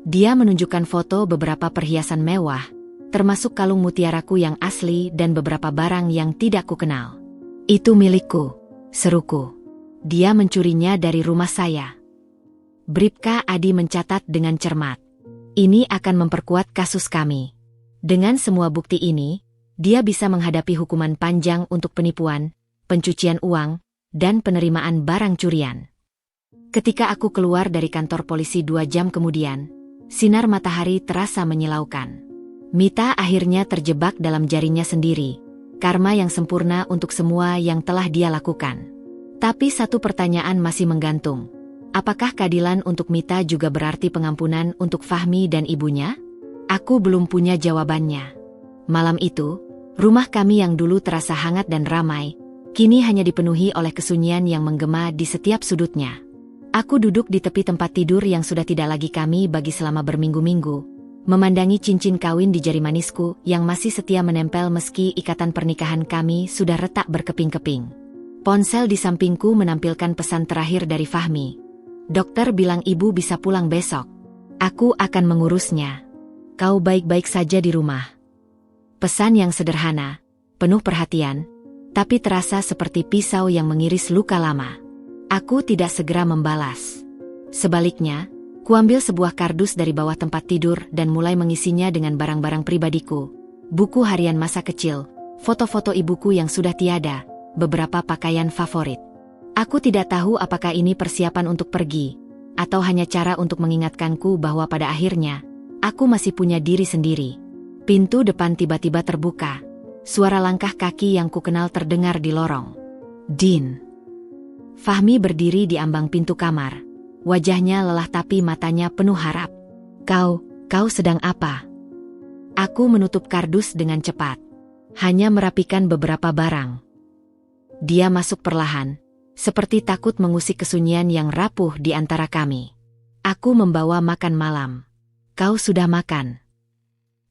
Dia menunjukkan foto beberapa perhiasan mewah, termasuk kalung mutiaraku yang asli dan beberapa barang yang tidak kukenal. Itu milikku, seruku. Dia mencurinya dari rumah saya. Bribka Adi mencatat dengan cermat. Ini akan memperkuat kasus kami. Dengan semua bukti ini, dia bisa menghadapi hukuman panjang untuk penipuan, pencucian uang, dan penerimaan barang curian. Ketika aku keluar dari kantor polisi 2 jam kemudian, sinar matahari terasa menyilaukan. Mita akhirnya terjebak dalam jarinya sendiri, karma yang sempurna untuk semua yang telah dia lakukan. Tapi satu pertanyaan masih menggantung. Apakah keadilan untuk Mita juga berarti pengampunan untuk Fahmi dan ibunya? Aku belum punya jawabannya. Malam itu, rumah kami yang dulu terasa hangat dan ramai, kini hanya dipenuhi oleh kesunyian yang menggema di setiap sudutnya. Aku duduk di tepi tempat tidur yang sudah tidak lagi kami bagi selama berminggu-minggu, memandangi cincin kawin di jari manisku yang masih setia menempel meski ikatan pernikahan kami sudah retak berkeping-keping. Ponsel di sampingku menampilkan pesan terakhir dari Fahmi. Dokter bilang ibu bisa pulang besok. Aku akan mengurusnya. Kau baik-baik saja di rumah. Pesan yang sederhana, penuh perhatian, tapi terasa seperti pisau yang mengiris luka lama. Aku tidak segera membalas. Sebaliknya, kuambil sebuah kardus dari bawah tempat tidur dan mulai mengisinya dengan barang-barang pribadiku. Buku harian masa kecil, foto-foto ibuku yang sudah tiada, beberapa pakaian favorit. Aku tidak tahu apakah ini persiapan untuk pergi, atau hanya cara untuk mengingatkanku bahwa pada akhirnya, aku masih punya diri sendiri. Pintu depan tiba-tiba terbuka. Suara langkah kaki yang kukenal terdengar di lorong. Din. Fahmi berdiri di ambang pintu kamar. Wajahnya lelah tapi matanya penuh harap. Kau sedang apa? Aku menutup kardus dengan cepat. Hanya merapikan beberapa barang. Dia masuk perlahan, seperti takut mengusik kesunyian yang rapuh di antara kami. Aku membawa makan malam. Kau sudah makan?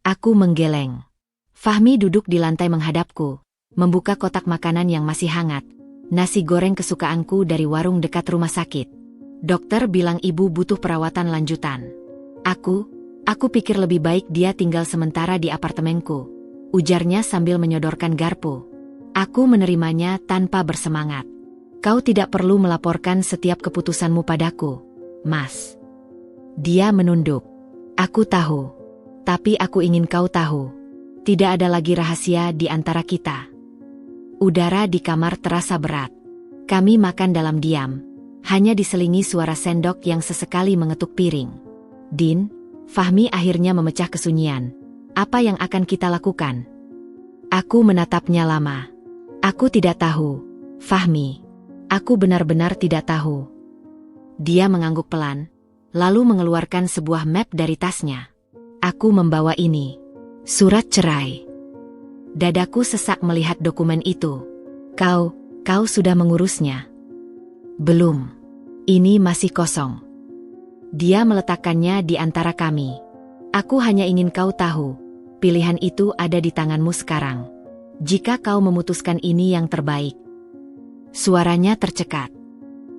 Aku menggeleng. Fahmi duduk di lantai menghadapku, membuka kotak makanan yang masih hangat. Nasi goreng kesukaanku dari warung dekat rumah sakit. Dokter bilang ibu butuh perawatan lanjutan. Aku pikir lebih baik dia tinggal sementara di apartemenku, ujarnya sambil menyodorkan garpu. Aku menerimanya tanpa bersemangat. Kau tidak perlu melaporkan setiap keputusanmu padaku, Mas. Dia menunduk. Aku tahu. Tapi aku ingin kau tahu. Tidak ada lagi rahasia di antara kita. Udara di kamar terasa berat. Kami makan dalam diam. Hanya diselingi suara sendok yang sesekali mengetuk piring. Din, Fahmi akhirnya memecah kesunyian. Apa yang akan kita lakukan? Aku menatapnya lama. Aku tidak tahu, Fahmi. Aku benar-benar tidak tahu. Dia mengangguk pelan, lalu mengeluarkan sebuah map dari tasnya. Aku membawa ini. Surat cerai. Dadaku sesak melihat dokumen itu. Kau sudah mengurusnya? Belum. Ini masih kosong. Dia meletakkannya di antara kami. Aku hanya ingin kau tahu, pilihan itu ada di tanganmu sekarang. Jika kau memutuskan ini yang terbaik. Suaranya tercekat.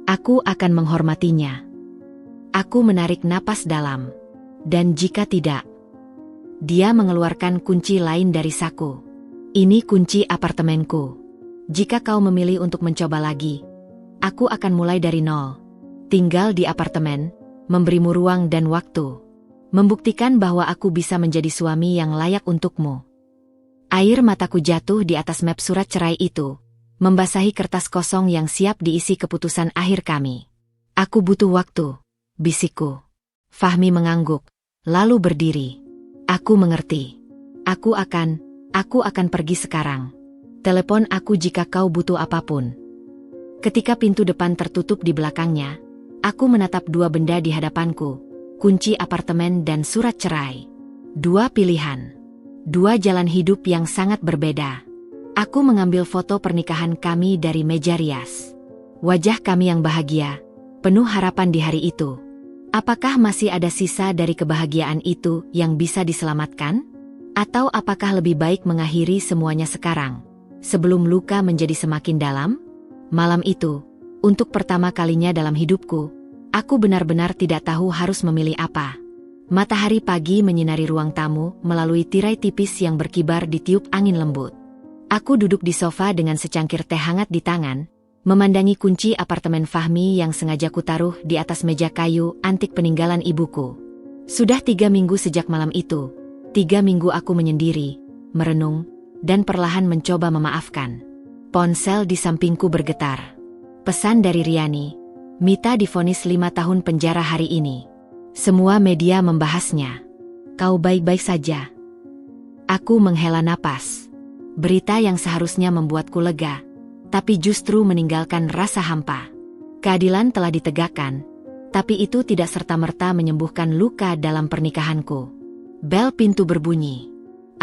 Aku akan menghormatinya. Aku menarik napas dalam. Dan jika tidak, dia mengeluarkan kunci lain dari saku. Ini kunci apartemenku. Jika kau memilih untuk mencoba lagi, aku akan mulai dari nol. Tinggal di apartemen, memberimu ruang dan waktu. Membuktikan bahwa aku bisa menjadi suami yang layak untukmu. Air mataku jatuh di atas map surat cerai itu, membasahi kertas kosong yang siap diisi keputusan akhir kami. Aku butuh waktu, bisikku. Fahmi mengangguk, lalu berdiri. Aku mengerti. Aku akan pergi sekarang. Telepon aku jika kau butuh apapun. Ketika pintu depan tertutup di belakangnya, aku menatap dua benda di hadapanku, kunci apartemen dan surat cerai. Dua pilihan. Dua jalan hidup yang sangat berbeda. Aku mengambil foto pernikahan kami dari meja rias. Wajah kami yang bahagia, penuh harapan di hari itu. Apakah masih ada sisa dari kebahagiaan itu yang bisa diselamatkan? Atau apakah lebih baik mengakhiri semuanya sekarang, sebelum luka menjadi semakin dalam? Malam itu, untuk pertama kalinya dalam hidupku, aku benar-benar tidak tahu harus memilih apa. Matahari pagi menyinari ruang tamu melalui tirai tipis yang berkibar ditiup angin lembut. Aku duduk di sofa dengan secangkir teh hangat di tangan, memandangi kunci apartemen Fahmi yang sengaja kutaruh di atas meja kayu antik peninggalan ibuku. Sudah 3 minggu sejak malam itu, 3 minggu aku menyendiri, merenung, dan perlahan mencoba memaafkan. Ponsel di sampingku bergetar. Pesan dari Riani, Mita divonis 5 tahun penjara hari ini. Semua media membahasnya. Kau baik-baik saja? Aku menghela napas. Berita yang seharusnya membuatku lega, tapi justru meninggalkan rasa hampa. Keadilan telah ditegakkan, tapi itu tidak serta-merta menyembuhkan luka dalam pernikahanku. Bel pintu berbunyi.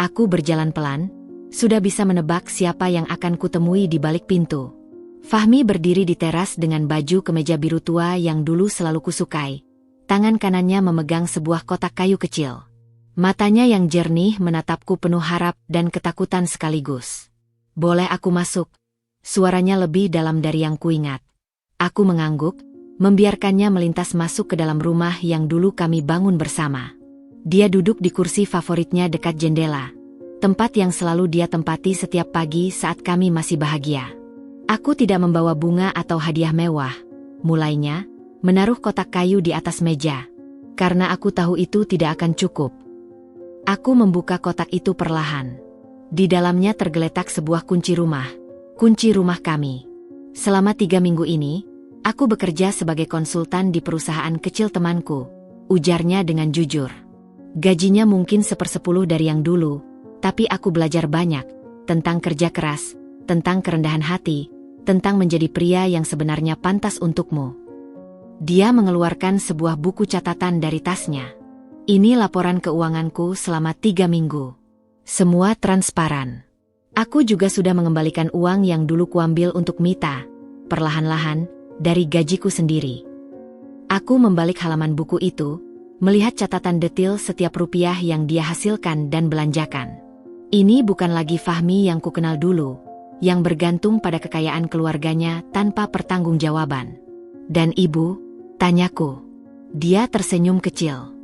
Aku berjalan pelan, sudah bisa menebak siapa yang akan kutemui di balik pintu. Fahmi berdiri di teras dengan baju kemeja biru tua yang dulu selalu kusukai. Tangan kanannya memegang sebuah kotak kayu kecil. Matanya yang jernih menatapku penuh harap dan ketakutan sekaligus. Boleh aku masuk? Suaranya lebih dalam dari yang kuingat. Aku mengangguk, membiarkannya melintas masuk ke dalam rumah yang dulu kami bangun bersama. Dia duduk di kursi favoritnya dekat jendela, tempat yang selalu dia tempati setiap pagi saat kami masih bahagia. Aku tidak membawa bunga atau hadiah mewah, mulainya, menaruh kotak kayu di atas meja, karena aku tahu itu tidak akan cukup. Aku membuka kotak itu perlahan. Di dalamnya tergeletak sebuah kunci rumah kami. Selama 3 minggu ini, aku bekerja sebagai konsultan di perusahaan kecil temanku, ujarnya dengan jujur. Gajinya mungkin 1/10 dari yang dulu, tapi aku belajar banyak, tentang kerja keras, tentang kerendahan hati, tentang menjadi pria yang sebenarnya pantas untukmu. Dia mengeluarkan sebuah buku catatan dari tasnya. Ini laporan keuanganku selama 3 minggu. Semua transparan. Aku juga sudah mengembalikan uang yang dulu kuambil untuk Mita, perlahan-lahan, dari gajiku sendiri. Aku membalik halaman buku itu, melihat catatan detil setiap rupiah yang dia hasilkan dan belanjakan. Ini bukan lagi Fahmi yang kukenal dulu, yang bergantung pada kekayaan keluarganya tanpa pertanggungjawaban. Dan ibu? Tanyaku. Dia tersenyum kecil.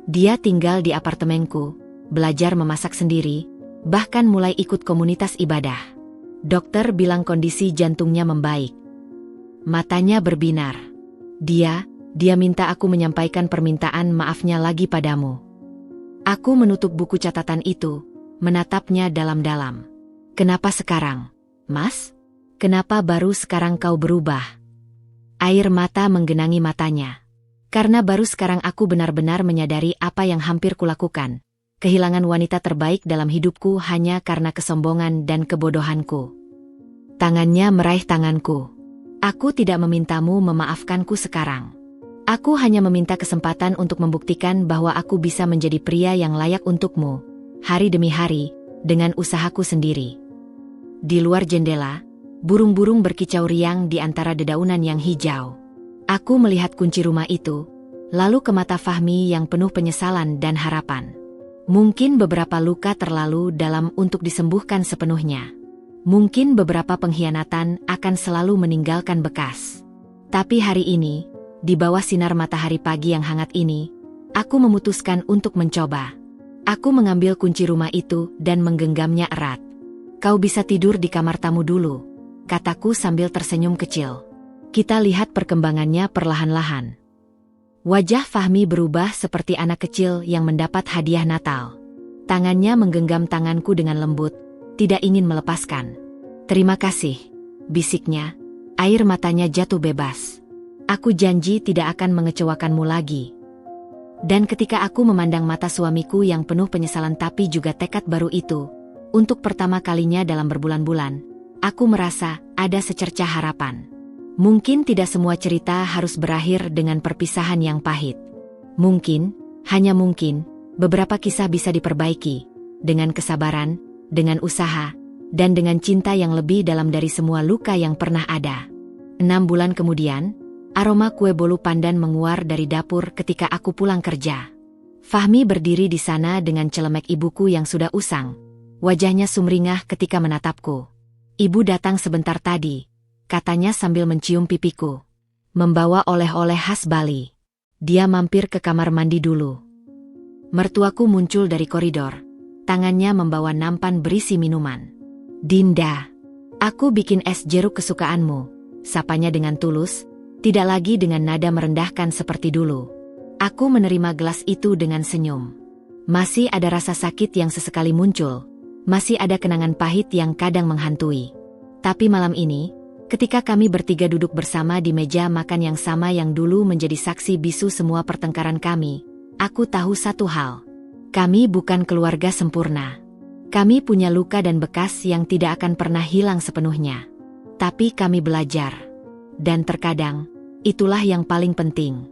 Dia tinggal di apartemenku, belajar memasak sendiri, bahkan mulai ikut komunitas ibadah. Dokter bilang kondisi jantungnya membaik. Matanya berbinar. Dia minta aku menyampaikan permintaan maafnya lagi padamu. Aku menutup buku catatan itu, menatapnya dalam-dalam. Kenapa sekarang, Mas? Kenapa baru sekarang kau berubah? Air mata menggenangi matanya. Karena baru sekarang aku benar-benar menyadari apa yang hampir kulakukan. Kehilangan wanita terbaik dalam hidupku hanya karena kesombongan dan kebodohanku. Tangannya meraih tanganku. Aku tidak memintamu memaafkanku sekarang. Aku hanya meminta kesempatan untuk membuktikan bahwa aku bisa menjadi pria yang layak untukmu, hari demi hari, dengan usahaku sendiri. Di luar jendela, burung-burung berkicau riang di antara dedaunan yang hijau. Aku melihat kunci rumah itu, lalu ke mata Fahmi yang penuh penyesalan dan harapan. Mungkin beberapa luka terlalu dalam untuk disembuhkan sepenuhnya. Mungkin beberapa pengkhianatan akan selalu meninggalkan bekas. Tapi hari ini, di bawah sinar matahari pagi yang hangat ini, aku memutuskan untuk mencoba. Aku mengambil kunci rumah itu dan menggenggamnya erat. Kau bisa tidur di kamar tamu dulu, kataku sambil tersenyum kecil. Kita lihat perkembangannya perlahan-lahan. Wajah Fahmi berubah seperti anak kecil yang mendapat hadiah Natal. Tangannya menggenggam tanganku dengan lembut, tidak ingin melepaskan. Terima kasih, bisiknya. Air matanya jatuh bebas. Aku janji tidak akan mengecewakanmu lagi. Dan ketika aku memandang mata suamiku yang penuh penyesalan tapi juga tekad baru itu, untuk pertama kalinya dalam berbulan-bulan, aku merasa ada secercah harapan. Mungkin tidak semua cerita harus berakhir dengan perpisahan yang pahit. Mungkin, hanya mungkin, beberapa kisah bisa diperbaiki, dengan kesabaran, dengan usaha, dan dengan cinta yang lebih dalam dari semua luka yang pernah ada. 6 bulan kemudian, aroma kue bolu pandan menguar dari dapur ketika aku pulang kerja. Fahmi berdiri di sana dengan celemek ibuku yang sudah usang. Wajahnya sumringah ketika menatapku. Ibu datang sebentar tadi, katanya sambil mencium pipiku. Membawa oleh-oleh khas Bali. Dia mampir ke kamar mandi dulu. Mertuaku muncul dari koridor. Tangannya membawa nampan berisi minuman. Dinda, aku bikin es jeruk kesukaanmu, sapanya dengan tulus, tidak lagi dengan nada merendahkan seperti dulu. Aku menerima gelas itu dengan senyum. Masih ada rasa sakit yang sesekali muncul, masih ada kenangan pahit yang kadang menghantui. Tapi malam ini, ketika kami bertiga duduk bersama di meja makan yang sama yang dulu menjadi saksi bisu semua pertengkaran kami, aku tahu satu hal. Kami bukan keluarga sempurna. Kami punya luka dan bekas yang tidak akan pernah hilang sepenuhnya. Tapi kami belajar. Dan terkadang, itulah yang paling penting.